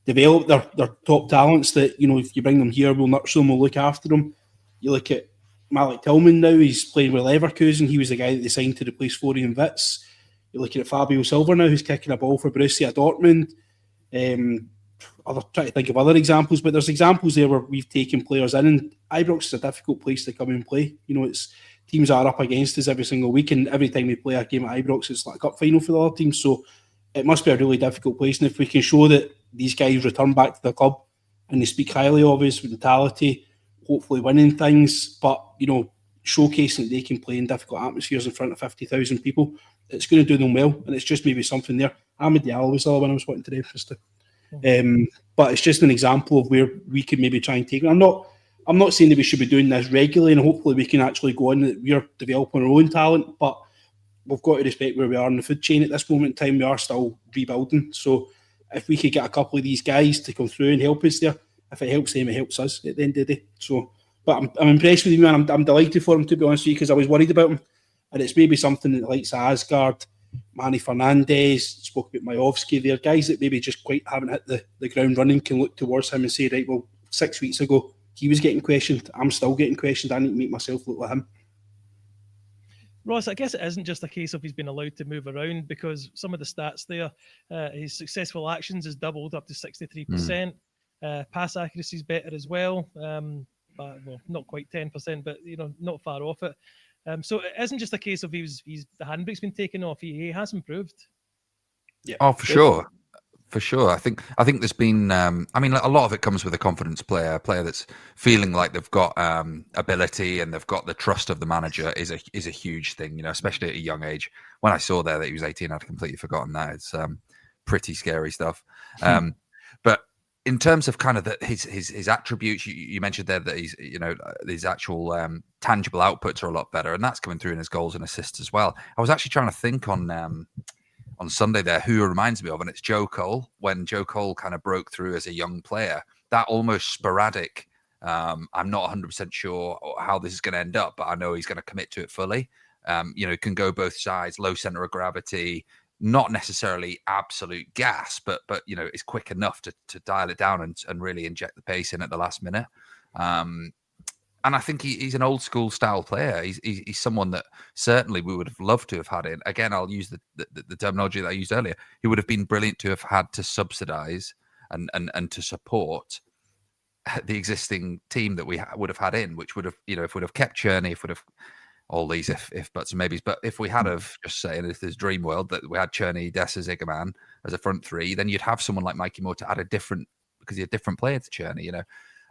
develop their top talents that, if you bring them here, we'll nurture them, we'll look after them. You look at Malik Tillman now, he's playing with Leverkusen. He was the guy that they signed to replace Florian Wirtz. You're looking at Fabio Silva now, who's kicking a ball for Borussia Dortmund. I'll try to think of other examples, but there's examples there where we've taken players in, and Ibrox is a difficult place to come and play. It's teams are up against us every single week, and every time we play a game at Ibrox, it's like a cup final for the other team. So it must be a really difficult place, and if we can show that these guys return back to the club and they speak highly of his mentality, hopefully winning things, but showcasing that they can play in difficult atmospheres in front of 50,000 people, it's going to do them well, and it's just maybe something there. Ahmed Diallo was the other one I was wanting to reference to. But it's just an example of where we could maybe try and take it. I'm not saying that we should be doing this regularly, and hopefully we can actually go on that we're developing our own talent, but we've got to respect where we are in the food chain at this moment in time. We are still rebuilding. So if we could get a couple of these guys to come through and help us there, if it helps them, it helps us at the end of the day. So, but I'm impressed with him, and I'm delighted for him, to be honest with you, because I was worried about him. And it's maybe something that likes Asgard, Manny Fernandez, spoke about Majovski, they're guys that maybe just quite haven't hit the ground running, can look towards him and say, right, well, 6 weeks ago, he was getting questioned. I'm still getting questioned. I need to make myself look like him.
Ross, I guess it isn't just a case of he's been allowed to move around, because some of the stats there, his successful actions has doubled up to 63%. Pass accuracy is better as well. Not quite 10%, but not far off it. So it isn't just a case of the handbrake's been taken off. He has improved.
Yeah. Oh, for sure. For sure. I think there's been, a lot of it comes with a confidence player, a player that's feeling like they've got ability and they've got the trust of the manager is a huge thing, especially at a young age. When I saw there that he was 18, I'd completely forgotten that. It's pretty scary stuff. But in terms of kind of his attributes, you mentioned there that he's, his actual tangible outputs are a lot better, and that's coming through in his goals and assists as well. I was actually trying to think on Sunday there who reminds me of, and it's Joe Cole. When Joe Cole kind of broke through as a young player, that almost sporadic, I'm not 100% sure how this is going to end up, but I know he's going to commit to it fully. Can go both sides, low center of gravity, not necessarily absolute gas, but it's quick enough to dial it down and really inject the pace in at the last minute. And I think he's an old school style player. He's someone that certainly we would have loved to have had in. Again, I'll use the terminology that I used earlier. He would have been brilliant to have had to subsidise and to support the existing team that we would have had in, which would have, if we'd have kept Cherney, if we'd have all these if buts and maybes, but if we had have, just saying, if there's dream world that we had Cherney, Dessa, Zigerman as a front three, then you'd have someone like Mikey Moore to add because he's a different player to Cherney,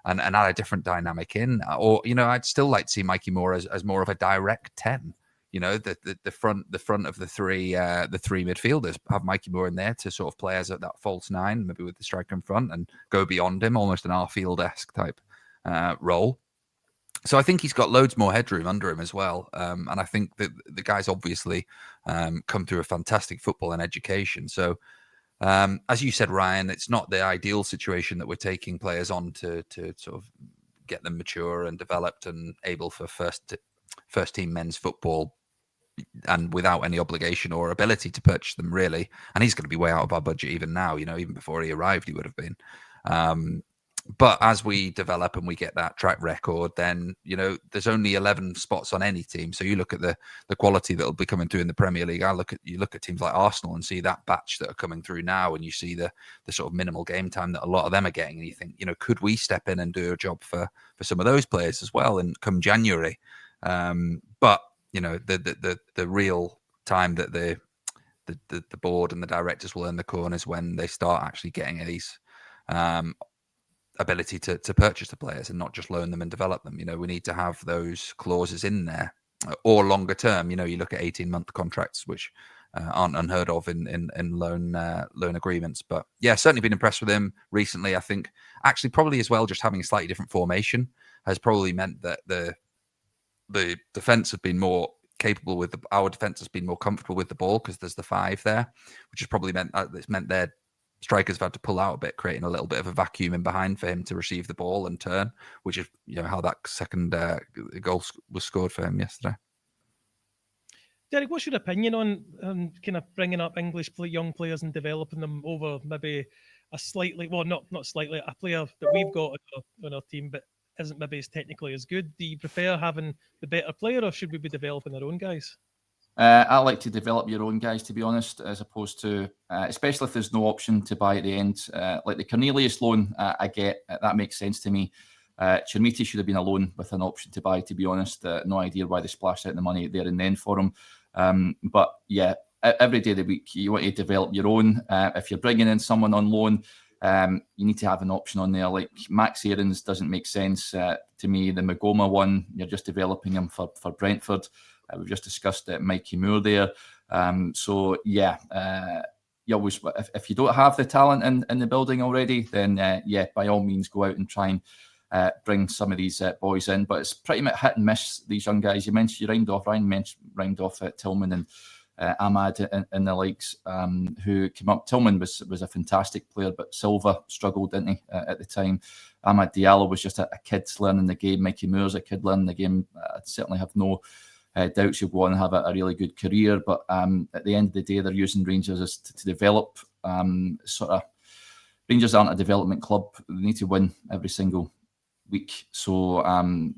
and add a different dynamic in. Or, I'd still like to see Mikey Moore as more of a direct 10. The front of the three midfielders, have Mikey Moore in there to sort of play as that false nine, maybe with the striker in front, and go beyond him, almost an Arfield-esque type role. So I think he's got loads more headroom under him as well. And I think that the guy's obviously come through a fantastic football and education. So as you said, Ryan, it's not the ideal situation that we're taking players on to sort of get them mature and developed and able for first team men's football, and without any obligation or ability to purchase them, really. And he's going to be way out of our budget even now, even before he arrived, he would have been. But as we develop and we get that track record, then, there's only 11 spots on any team. So you look at the quality that will be coming through in the Premier League. You look at teams like Arsenal and see that batch that are coming through now, and you see the sort of minimal game time that a lot of them are getting. And you think, could we step in and do a job for some of those players as well and come January? But, the real time that the board and the directors will earn the corn is when they start actually getting these ability to purchase the players and not just loan them and develop them. We need to have those clauses in there, or longer term. You look at 18-month contracts, which aren't unheard of in loan agreements. But yeah, certainly been impressed with him recently. I think actually probably as well, just having a slightly different formation has probably meant that the defence have been more capable with our defence has been more comfortable with the ball because there's the 5 there, which has probably meant their strikers have had to pull out a bit, creating a little bit of a vacuum in behind for him to receive the ball and turn, which is how that second goal was scored for him yesterday.
Derek, what's your opinion on kind of bringing up English young players and developing them over maybe a slightly, well, not slightly, a player that we've got on our team but isn't maybe as technically as good? Do you prefer having the better player, or should we be developing our own guys?
I like to develop your own guys, to be honest, as opposed to, especially if there's no option to buy at the end. Like the Cornelius loan, I get, that makes sense to me. Chermiti should have been a loan with an option to buy, to be honest. No idea why they splashed out the money there and then for him. But yeah, every day of the week, you want to develop your own. If you're bringing in someone on loan, you need to have an option on there. Like Max Aarons doesn't make sense to me. The Magoma one, you're just developing him for Brentford. We've just discussed Mikey Moore there. So yeah, you always, if you don't have the talent in the building already, then yeah, by all means go out and try and bring some of these boys in. But it's pretty much hit and miss, these young guys. You rhymed off Tillman and Ahmad and the likes who came up. Tillman was a fantastic player, but Silva struggled, didn't he, at the time. Ahmad Diallo was just a kid learning the game. Mikey Moore's a kid learning the game. I certainly have no doubts he'll go on and have a really good career. But at the end of the day, they're using Rangers as to develop. Rangers aren't a development club. They need to win every single week. So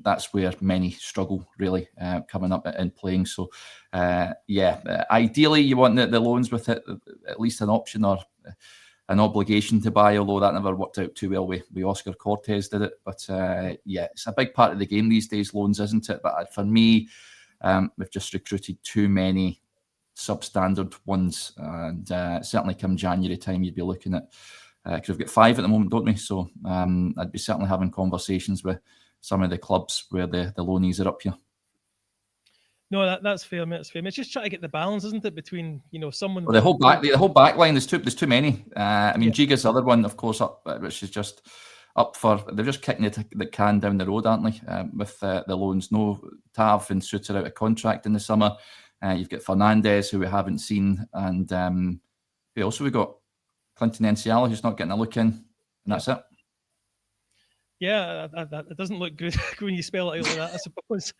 that's where many struggle, really, coming up and playing. So, ideally, you want the loans with it, at least an option or an obligation to buy, although that never worked out too well with Oscar Cortez, did it? But it's a big part of the game these days, loans, isn't it? But for me, we've just recruited too many substandard ones. And certainly come January time, you'd be looking at, because we've got 5 at the moment, don't we? So I'd be certainly having conversations with some of the clubs where the loanees are up here.
No, that's fair, mate. It's fair. It's just trying to get the balance, isn't it, between someone.
Well, the whole back line, there's too many. Giga's the other one, of course, up, which is just up for. They're just kicking the can down the road, aren't they? With the loans, no Tav and Suter out of contract in the summer. You've got Fernandez, who we haven't seen, and who else have we got? Clinton Enciala, who's not getting a look in, and that's it.
Yeah, it doesn't look good when you spell it out like that, I suppose.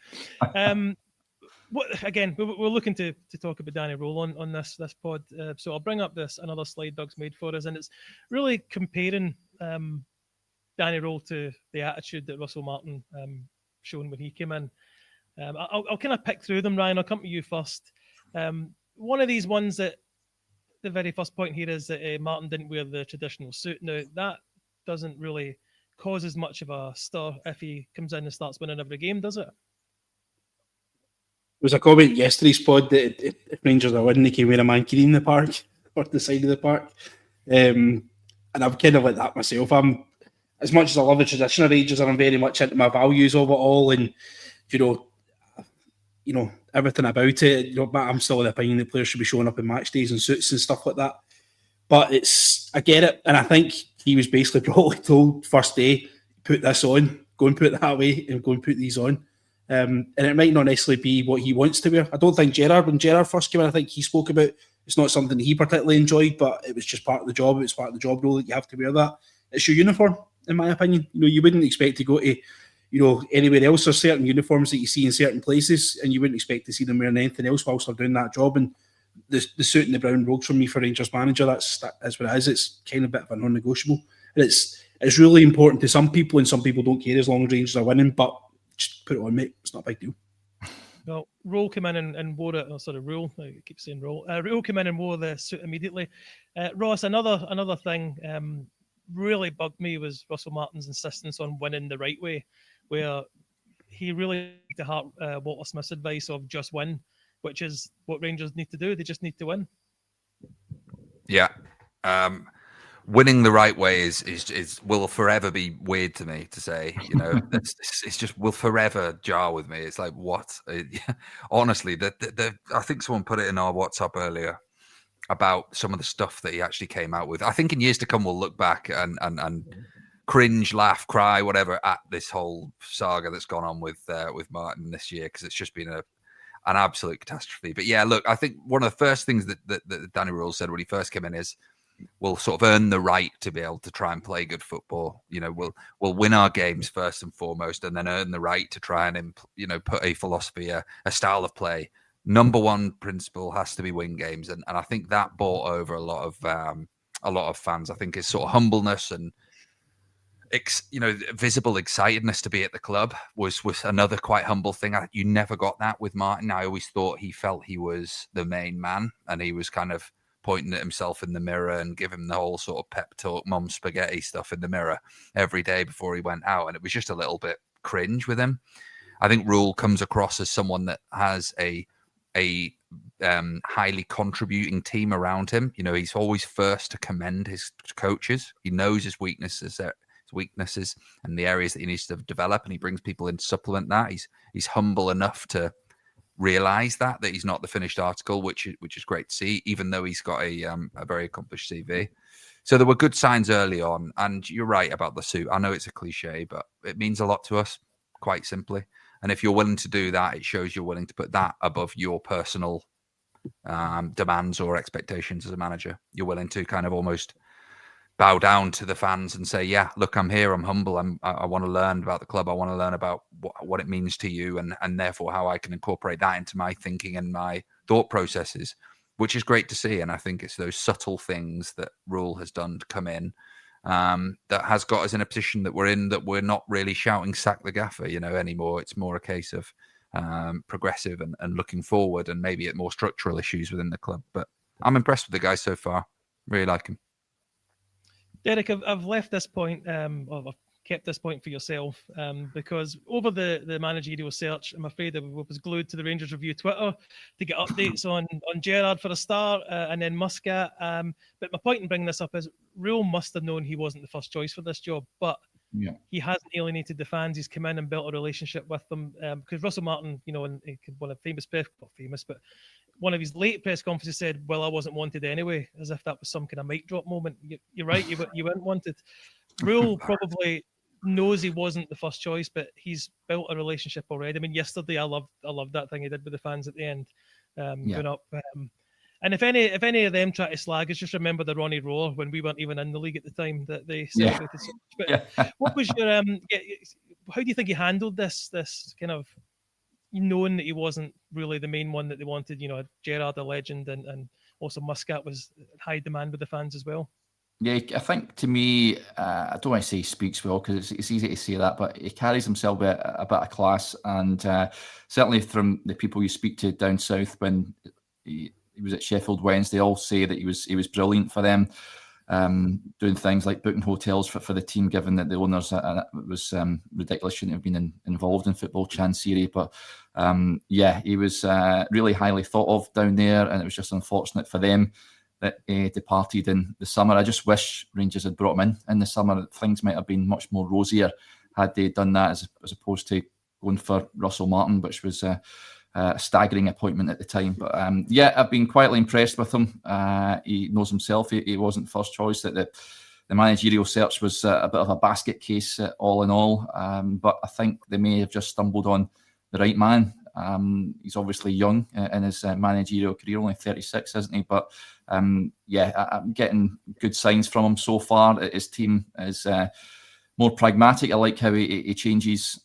We're looking to talk about Danny Röhl on this pod, so I'll bring up another slide Doug's made for us, and it's really comparing Danny Röhl to the attitude that Russell Martin shown when he came in. I'll kind of pick through them, Ryan. I'll come to you first. One of these ones that the very first point here is that Martin didn't wear the traditional suit. Now, that doesn't really cause as much of a stir if he comes in and starts winning every game, does it? There
was a comment yesterday's pod that if Rangers are winning, they can wear a mankini in the park or the side of the park. And I'm kind of like that myself. I'm, as much as I love the tradition of Rangers, and I'm very much into my values of it all, and everything about it. I'm still of the opinion that players should be showing up in match days and suits and stuff like that. But I get it, and I think he was basically probably told first day, put this on, go and put that away, and go and put these on. And it might not necessarily be what he wants to wear. I don't think when Gerrard first came in, I think he spoke about it's not something that he particularly enjoyed, but it was just part of the job. It's part of the job role that you have to wear that. It's your uniform, in my opinion. You wouldn't expect to go to anywhere else. There's certain uniforms that you see in certain places, and you wouldn't expect to see them wearing anything else whilst they're doing that job. And the suit and the brown robes for me for Rangers manager, that's what it is. It's kind of a bit of a non-negotiable. And it's really important to some people, and some people don't care as long as Rangers are winning. But just put it on, mate. It's not a big deal.
Well, Röhl came in and wore it. Röhl. I keep saying Röhl. Röhl came in and wore the suit immediately. Ross, another thing really bugged me was Russell Martin's insistence on winning the right way, where he really took to heart Walter Smith's advice of just win, which is what Rangers need to do. They just need to win.
Yeah. Winning the right way is will forever be weird to me to say. It's just will forever jar with me. It's like, what? Honestly, I think someone put it in our WhatsApp earlier about some of the stuff that he actually came out with. I think in years to come we'll look back and cringe, laugh, cry, whatever at this whole saga that's gone on with Martin this year, because it's just been an absolute catastrophe. But yeah, look, I think one of the first things that Danny Röhl said when he first came in is, we'll sort of earn the right to be able to try and play good football. We'll win our games first and foremost, and then earn the right to try and put a philosophy, a style of play. Number one principle has to be win games, and I think that bought over a lot of fans. I think his sort of humbleness and visible excitedness to be at the club was another quite humble thing. You never got that with Martin. I always thought he felt he was the main man, and he was kind of pointing at himself in the mirror and give him the whole sort of pep talk, mom spaghetti stuff in the mirror every day before he went out. And it was just a little bit cringe with him. I think Röhl comes across as someone that has a highly contributing team around him. He's always first to commend his coaches. He knows his weaknesses and the areas that he needs to develop, and he brings people in to supplement that. He's humble enough to realize that he's not the finished article, which is great to see, even though he's got a very accomplished CV. So there were good signs early on, and you're right about the suit. I know it's a cliche, but it means a lot to us, quite simply. And if you're willing to do that, it shows you're willing to put that above your personal demands or expectations as a manager. You're willing to kind of almost bow down to the fans and say, yeah, look, I'm here, I'm humble, I want to learn about the club, I want to learn about what it means to you, and therefore how I can incorporate that into my thinking and my thought processes, which is great to see. And I think it's those subtle things that Röhl has done to come in that has got us in a position that we're in, that we're not really shouting sack the gaffer, anymore. It's more a case of progressive and looking forward, and maybe at more structural issues within the club. But I'm impressed with the guy so far. Really like him.
Derek, I've left this point, or I've kept this point for yourself, because over the managerial search, I'm afraid I was glued to the Rangers Review Twitter to get updates on Gerrard for a start, and then Muscat. But my point in bringing this up is Röhl must have known he wasn't the first choice for this job, but he hasn't alienated the fans. He's come in and built a relationship with them, because Russell Martin, one of his late press conferences said, well, I wasn't wanted anyway, as if that was some kind of mic drop moment. You're right, you weren't wanted. Röhl probably knows he wasn't the first choice, but he's built a relationship already. I mean, yesterday I loved that thing he did with the fans at the end, going up. And if any of them try to slag us, just remember the Ronnie Roar when we weren't even in the league at the time that they celebrated so much. But what was your how do you think he handled this kind of knowing that he wasn't really the main one that they wanted? Gerrard, a legend, and also Muscat was high demand with the fans as well.
Yeah, I think to me, I don't want to say he speaks well, because it's easy to say that, but he carries himself with a bit of class, and certainly from the people you speak to down south, when he was at Sheffield Wednesday, all say that he was brilliant for them, doing things like booking hotels for the team, given that the owners, it was ridiculous, shouldn't have been involved in football, Chancery, but he was really highly thought of down there, and it was just unfortunate for them that he departed in the summer. I just wish Rangers had brought him in the summer. Things might have been much more rosier had they done that, as opposed to going for Russell Martin, which was a staggering appointment at the time. But I've been quietly impressed with him. He knows himself he wasn't first choice, that the managerial search was a bit of a basket case all in all. But I think they may have just stumbled on the right man. He's obviously young in his managerial career, only 36, isn't he? But I'm getting good signs from him so far. His team is more pragmatic. I like how he changes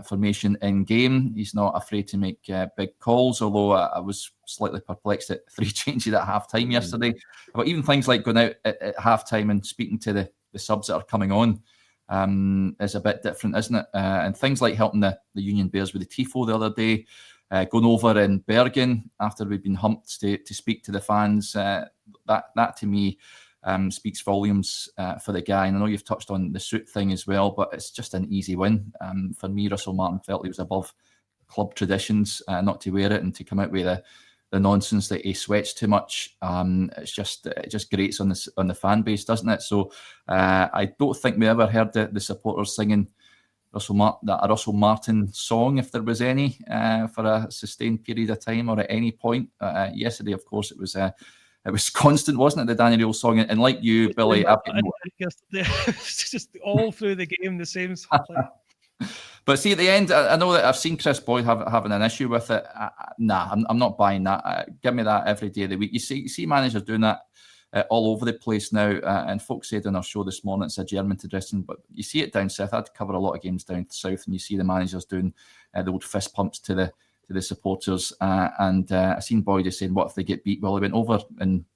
formation in game. He's not afraid to make big calls, although I was slightly perplexed at 3 changes at half-time yesterday. But even things like going out at half-time and speaking to the subs that are coming on is a bit different, isn't it? And things like helping the Union Bears with the Tifo the other day, going over in Bergen after we'd been humped to speak to the fans, that to me speaks volumes for the guy. And I know you've touched on the suit thing as well, but it's just an easy win. For me, Russell Martin felt he was above club traditions, not to wear it and to come out with the nonsense that he sweats too much. It just grates on the fan base, doesn't it? So I don't think we ever heard the supporters singing a Russell Martin song, if there was any, for a sustained period of time or at any point. Yesterday, of course, it was it was constant, wasn't it, the Danny Röhl song? And like you, Billy,
it's just all through the game the same.
But see, at the end, I know that I've seen Chris Boyd having an issue with it. Nah, I'm not buying that. Give me that every day of the week. You see managers doing that all over the place now. And folks said on our show this morning it's a German tradition, but you see it down south. I'd cover a lot of games down south, and you see the managers doing the old fist pumps to the supporters. And I seen Boyd saying, "What if they get beat?" Well, he went over in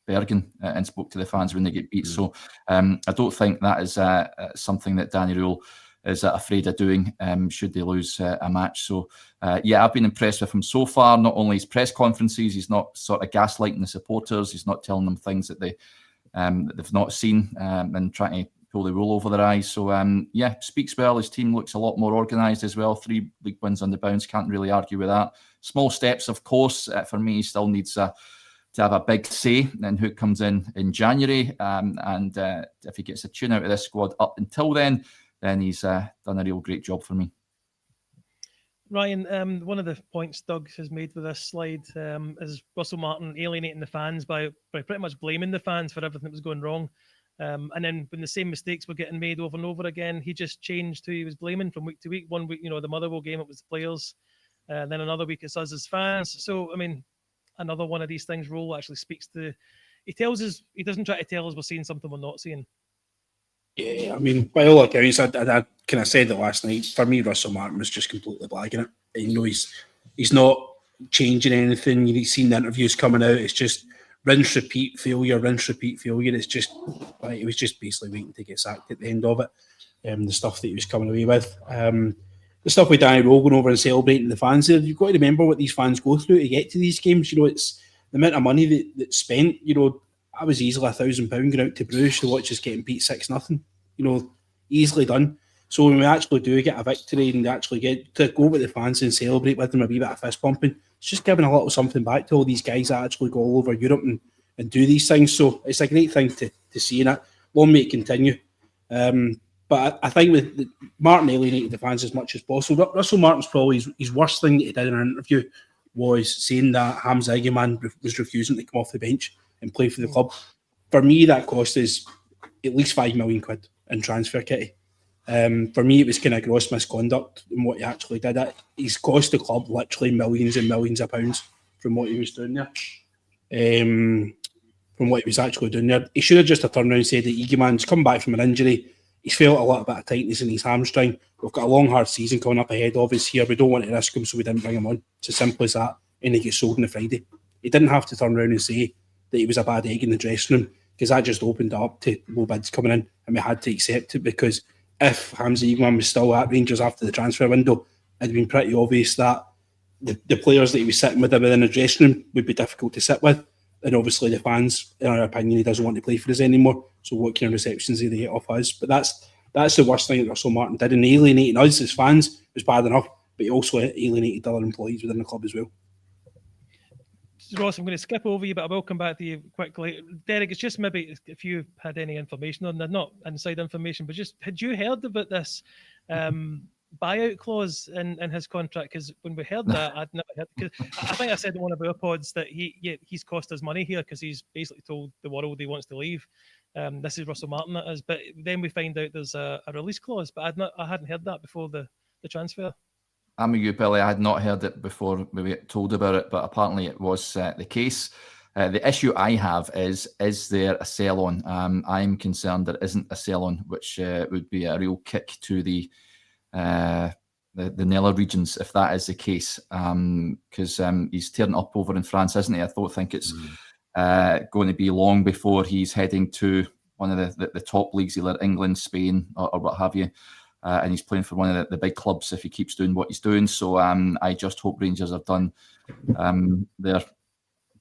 Bergen and spoke to the fans when they get beat. So I don't think that is something that Danny Röhl is afraid of doing should they lose a match. So I've been impressed with him so far. Not only his press conferences, he's not sort of gaslighting the supporters, he's not telling them things that they've not seen and trying to pull the wool over their eyes. So speaks well. His team looks a lot more organised as well. 3 league wins on the bounce, can't really argue with that. Small steps, of course. For me, he still needs to have a big say in who comes in January, and if he gets a tune out of this squad up until then he's done a real great job for me.
Ryan, one of the points Doug has made with this slide is Russell Martin alienating the fans by pretty much blaming the fans for everything that was going wrong. And then when the same mistakes were getting made over and over again, he just changed who he was blaming from week to week. 1 week, the Motherwell game, it was the players. Then another week it's us as fans. So, I mean, another one of these things, Röhl actually speaks to... He doesn't try to tell us we're seeing something we're not seeing.
Yeah, I mean, by all accounts, I kind of said it last night. For me, Russell Martin was just completely blagging it. He's not changing anything. You've seen the interviews coming out. It's just rinse, repeat, failure, rinse, repeat, failure. It's just he was just basically waiting to get sacked at the end of it. The stuff that he was coming away with. The stuff with Danny Röhl going over and celebrating the fans there. You've got to remember what these fans go through to get to these games. It's the amount of money that's spent. I was easily £1,000 going out to Bruges to watch us getting beat 6-0. Easily done. So when we actually do get a victory and actually get to go with the fans and celebrate with them a wee bit of fist pumping, it's just giving a little something back to all these guys that actually go all over Europe and do these things. So it's a great thing to see in it. Long may it continue. But I think with Martin alienated the fans as much as possible. Russell Martin's probably his worst thing that he did in an interview was saying that Hamza Egeman was refusing to come off the bench and play for the club. For me, that cost us at least £5 million in transfer kitty. For me, it was kind of gross misconduct in what he actually did. He's cost the club literally millions and millions of pounds from what he was doing there. From what he was actually doing there. He should have just turned around and said that Egeman's come back from an injury. He's felt a little bit of tightness in his hamstring. We've got a long, hard season coming up ahead of us here. We don't want to risk him, so we didn't bring him on. It's as simple as that. And he gets sold on the Friday. He didn't have to turn around and say that he was a bad egg in the dressing room, because that just opened it up to low bids coming in, and we had to accept it, because if Hamza Egeman was still at Rangers after the transfer window, it'd been pretty obvious that the players that he was sitting with within the dressing room would be difficult to sit with. And obviously the fans, in our opinion, he doesn't want to play for us anymore. So what kind of receptions do they get off us? But that's the worst thing that Russell Martin did. And alienating us as fans was bad enough, but he also alienated other employees within the club as well.
Ross, I'm going to skip over you, but I will come back to you quickly. Derek, it's just maybe if you had any information on that, not inside information, but just had you heard about this buyout clause in his contract? Because when we heard that, I'd never heard. Cause I think I said in one of our pods that he's cost us money here because he's basically told the world he wants to leave. This is Russell Martin, that is. But then we find out there's a release clause, but I hadn't heard that before the transfer.
I'm with you, Billy. I had not heard it before we were told about it, but apparently it was the case. The issue I have is there a sell-on? I'm concerned there isn't a sell-on, which would be a real kick to the Nella regions if that is the case, because he's tearing up over in France, isn't he? I don't think it's going to be long before he's heading to one of the top leagues, either England, Spain, or what have you. And he's playing for one of the big clubs if he keeps doing what he's doing. So I just hope Rangers have done their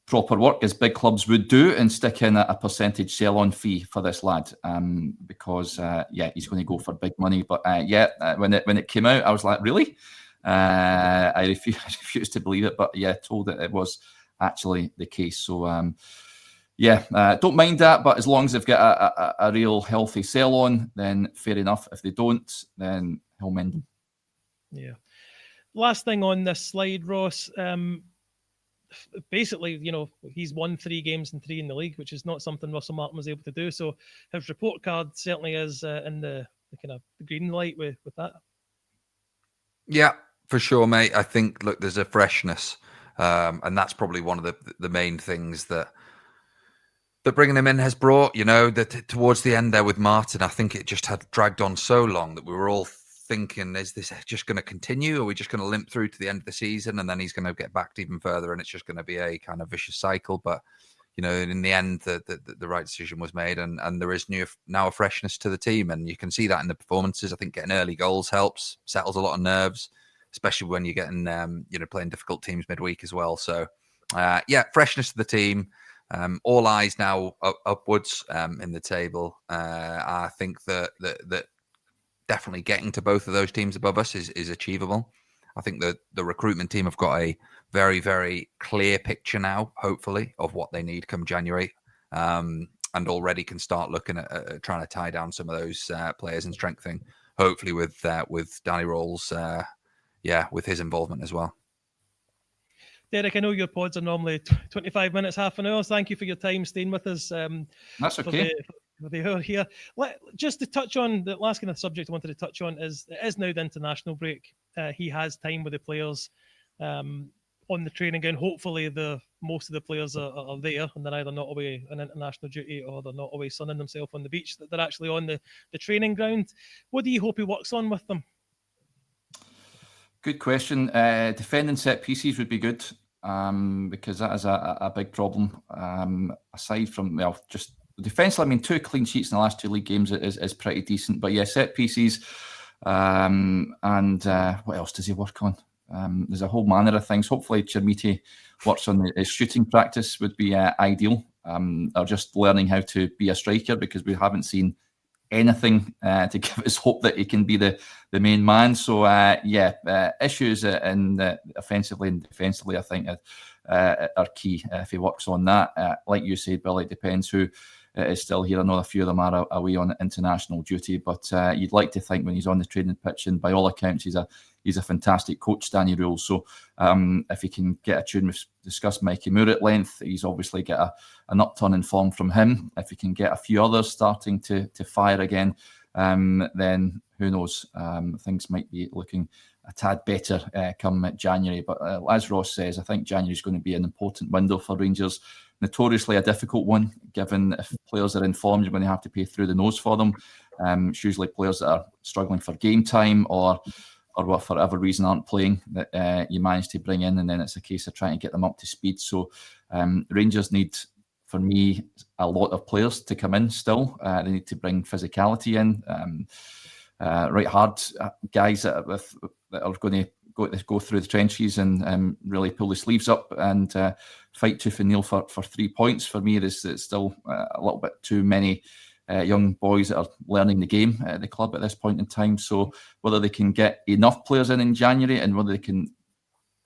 proper work, as big clubs would do, and stick in a percentage sell-on fee for this lad, because he's going to go for big money. But when it came out, I was like, really? I refused to believe it, but told that it was actually the case. So don't mind that, but as long as they've got a real healthy sell-on, then fair enough. If they don't, then he'll mend them.
Yeah. Last thing on this slide, Ross. basically, he's won 3 games and 3 in the league, which is not something Russell Martin was able to do. So his report card certainly is in the kind of the green light with that.
Yeah, for sure, mate. I think, look, there's a freshness, and that's probably one of the main things that bringing him in has brought. That towards the end there with Martin, I think it just had dragged on so long that we were all thinking, is this just going to continue? Are we just going to limp through to the end of the season and then he's going to get backed even further and it's just going to be a kind of vicious cycle? But in the end, the right decision was made, and there is now a freshness to the team, and you can see that in the performances. I think getting early goals helps, settles a lot of nerves, especially when you're getting playing difficult teams midweek as well. So freshness to the team. All eyes now upwards in the table. I think that definitely getting to both of those teams above us is achievable. I think that the recruitment team have got a very, very clear picture now, hopefully, of what they need come January, and already can start looking at trying to tie down some of those players and strengthening, hopefully with Danny Röhl's, with his involvement as well.
Derek, I know your pods are normally 25 minutes, half an hour. Thank you for your time staying with us.
That's okay.
For the hour here. Just to touch on the last kind of subject I wanted to touch on is now the international break. He has time with the players on the training ground. Hopefully, most of the players are there and they're either not away on international duty or they're not away sunning themselves on the beach. They're actually on the training ground. What do you hope he works on with them?
Good question. Defending set pieces would be good, because that is a big problem. Aside from, just defensively, 2 clean sheets in the last 2 league games is pretty decent. But yeah, set pieces. And what else does he work on? There's a whole manner of things. Hopefully, Chermiti works on his shooting practice would be ideal. Or just learning how to be a striker, because we haven't seen anything to give us hope that he can be the main man. So issues in offensively and defensively, I think, are key if he works on that. Like you said, Billy, it depends who is still here. I know a few of them are away on international duty, but you'd like to think when he's on the training pitch, and by all accounts he's a fantastic coach, Danny Röhl. So if he can get a tune, we've discussed Mikey Moore at length. He's obviously got an upturn in form from him. If he can get a few others starting to fire again, then who knows? Things might be looking a tad better come January. But as Ross says, I think January is going to be an important window for Rangers. Notoriously a difficult one, given if players are informed, you're going to have to pay through the nose for them. It's usually players that are struggling for game time or what, for whatever reason, aren't playing, that you manage to bring in, and then it's a case of trying to get them up to speed. So Rangers need, for me, a lot of players to come in still. They need to bring physicality in, right hard guys that are going to go through the trenches and really pull the sleeves up and fight tooth and nail for 3 points. For me, there's still a little bit too many young boys that are learning the game at the club at this point in time. So whether they can get enough players in January and whether they can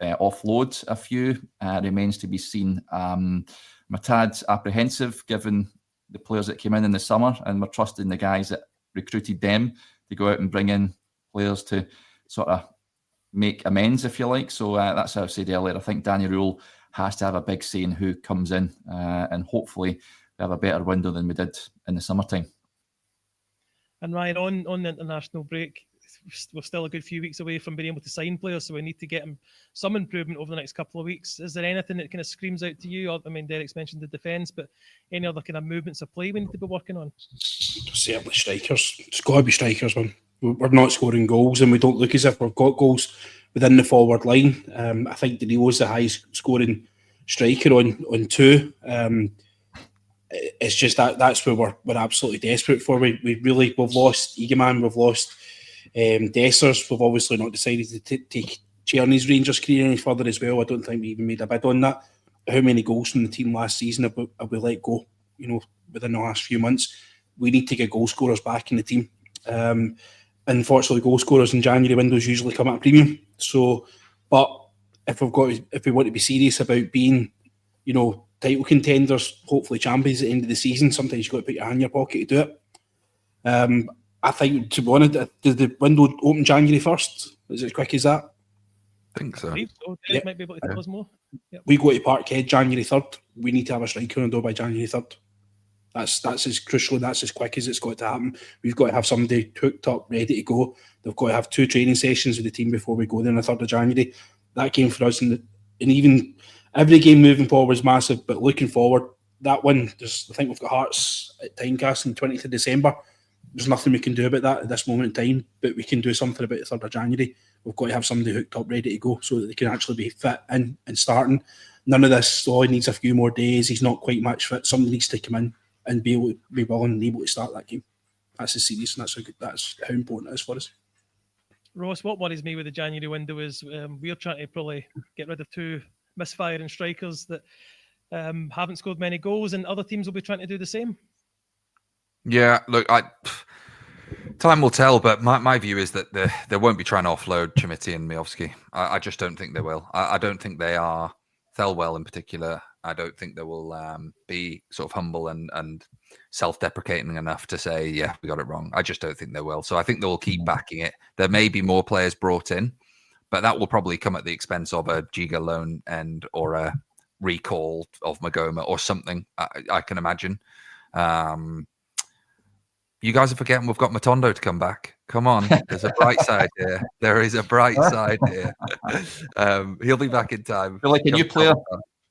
offload a few remains to be seen. I'm a tad apprehensive given the players that came in the summer, and we're trusting the guys that recruited them to go out and bring in players to sort of make amends, if you like. So that's how I said earlier. I think Danny Röhl has to have a big say in who comes in, and hopefully we have a better window than we did in the summertime.
And Ryan, on the international break, we're still a good few weeks away from being able to sign players, so we need to get some improvement over the next couple of weeks. Is there anything that kind of screams out to you? Derek's mentioned the defence, but any other kind of movements of play we need to be working on?
Certainly strikers. It's got to be strikers, man. We're not scoring goals, and we don't look as if we've got goals within the forward line. I think Danilo is the highest scoring striker on 2. It's just that's where we're absolutely desperate for. We've lost Egeman, we've lost Dessers. We've obviously not decided to take Czerny's Rangers career any further as well. I don't think we even made a bid on that. How many goals from the team last season have we let go? Within the last few months, we need to get goal scorers back in the team. Unfortunately, goal scorers in January windows usually come at a premium. So, but if we want to be serious about being, title contenders, hopefully champions at the end of the season, sometimes you've got to put your hand in your pocket to do it. I think, to be honest, does the window open January 1st? Is it as quick as that?
I think so.
Derek might be able to tell us more. Yep.
We go to Parkhead January 3rd. We need to have a striker on the door by January 3rd. That's as crucial and that's as quick as it's got to happen. We've got to have somebody hooked up, ready to go. They've got to have 2 training sessions with the team before we go there on the 3rd of January. That game for us, and even every game moving forward is massive, but looking forward, that one, I think we've got Hearts at Tynecastle on 20th of December. There's nothing we can do about that at this moment in time, but we can do something about the 3rd of January. We've got to have somebody hooked up, ready to go, so that they can actually be fit in and starting. None of this, he needs a few more days, he's not quite match fit. Somebody needs to come in and be willing and able to start that game. That's as serious, and that's how important it is for us.
Ross, what worries me with the January window is we're trying to probably get rid of 2 misfiring strikers that haven't scored many goals, and other teams will be trying to do the same.
Yeah, look, time will tell, but my view is that they won't be trying to offload Chimity and Miovski. I just don't think they will. I don't think they are. Thelwell in particular, I don't think they will be sort of humble and self-deprecating enough to say, yeah, we got it wrong. I just don't think they will. So I think they will keep backing it. There may be more players brought in, but that will probably come at the expense of a Giga loan or a recall of Magoma or something, I can imagine. You guys are forgetting we've got Matondo to come back. Come on, there's a bright side here. There is a bright side here. He'll be back in time.
Feel like a new player.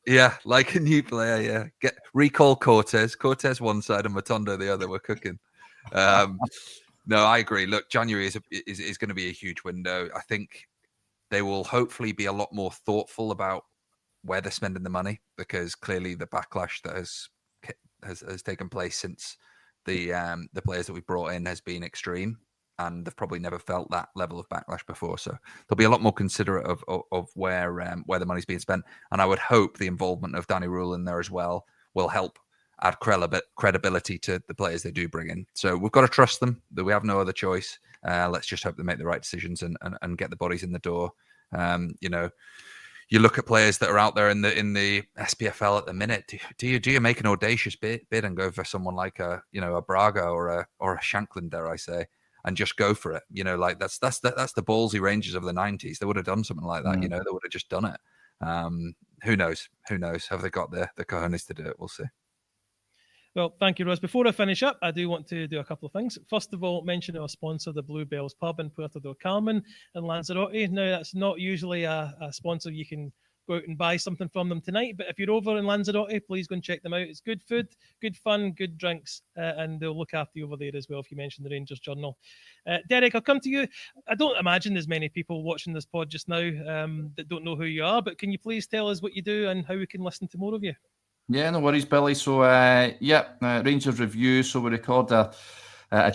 Yeah, like a new player, yeah. Recall Cortez. Cortez one side and Matondo the other. We're cooking. No, I agree. Look, January is going to be a huge window. I think they will hopefully be a lot more thoughtful about where they're spending the money, because clearly the backlash that has taken place since the players that we brought in has been extreme, and they've probably never felt that level of backlash before. So they'll be a lot more considerate of where the money's being spent. And I would hope the involvement of Danny Röhl in there as well will help add credibility to the players they do bring in. So we've got to trust them, that we have no other choice. Let's just hope they make the right decisions and get the bodies in the door. You look at players that are out there in the SPFL at the minute. Do you make an audacious bid and go for someone like a Braga or a Shanklin, dare I say, and just go for it? That's the ballsy Rangers of the 90s. They would have done something like that. They would have just done it. Who knows? Have they got the cojones to do it? We'll see.
Well, thank you, Ross. Before I finish up, I do want to do a couple of things. First of all, mention our sponsor, the Bluebells Pub in Puerto del Carmen in Lanzarote. Now, that's not usually a sponsor you can go out and buy something from them tonight, but if you're over in Lanzarote, please go and check them out. It's good food, good fun, good drinks, and they'll look after you over there as well if you mention the Rangers Journal. Derek, I'll come to you. I don't imagine there's many people watching this pod just now that don't know who you are, but can you please tell us what you do and how we can listen to more of you?
Yeah, no worries, Billy. So, Rangers Review. So we record a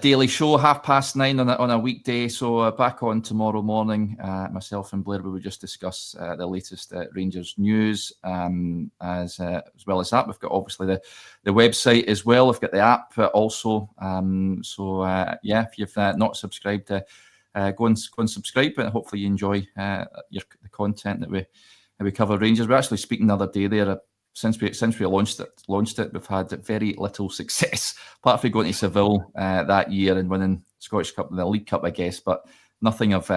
daily show, 9:30 on a weekday. So back on tomorrow morning. Myself and Blair, we will just discuss the latest Rangers news. As well as that, we've got obviously the website as well. We've got the app also. If you've not subscribed, go and subscribe. And hopefully you enjoy the content that we cover Rangers. We're actually speaking the other day there. Since we launched it, we've had very little success, apart from going to Seville that year and winning Scottish Cup and the League Cup, I guess, but nothing of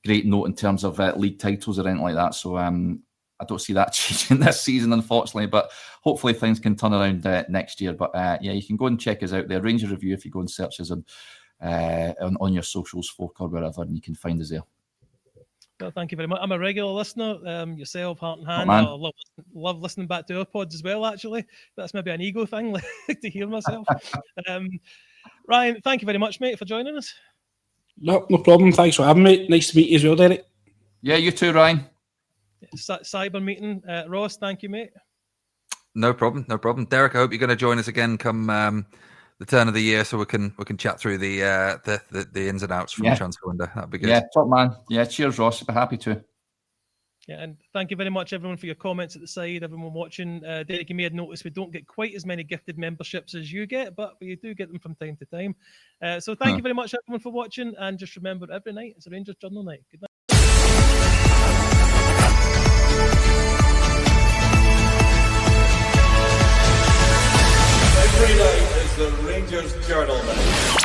great note in terms of league titles or anything like that. So I don't see that changing this season, unfortunately, but hopefully things can turn around next year. But you can go and check us out there, Rangers Review, if you go and search us on your socials, folk or wherever, and you can find us there.
Well, thank you very much. I'm a regular listener. Yourself, Heart and Hand.
Oh,
I love listening back to our pods as well, actually. That's maybe an ego thing, like to hear myself. Ryan, thank you very much, mate, for joining us.
No problem. Thanks for having me. Nice to meet you as well, Derek.
Yeah, you too, Ryan.
Cyber meeting. Ross, thank you, mate.
No problem. Derek, I hope you're going to join us again come the turn of the year, so we can chat through the ins and outs from the transfer window. That'd be good.
Yeah, top man. Yeah, cheers, Ross. I'd be happy to.
Yeah, and thank you very much, everyone, for your comments at the side. Everyone watching, Derek, you may have noticed we don't get quite as many gifted memberships as you get, but we do get them from time to time. So thank you very much, everyone, for watching, and just remember, every night it's a Rangers Journal night. Good night.
Every night is the Rangers Journal night.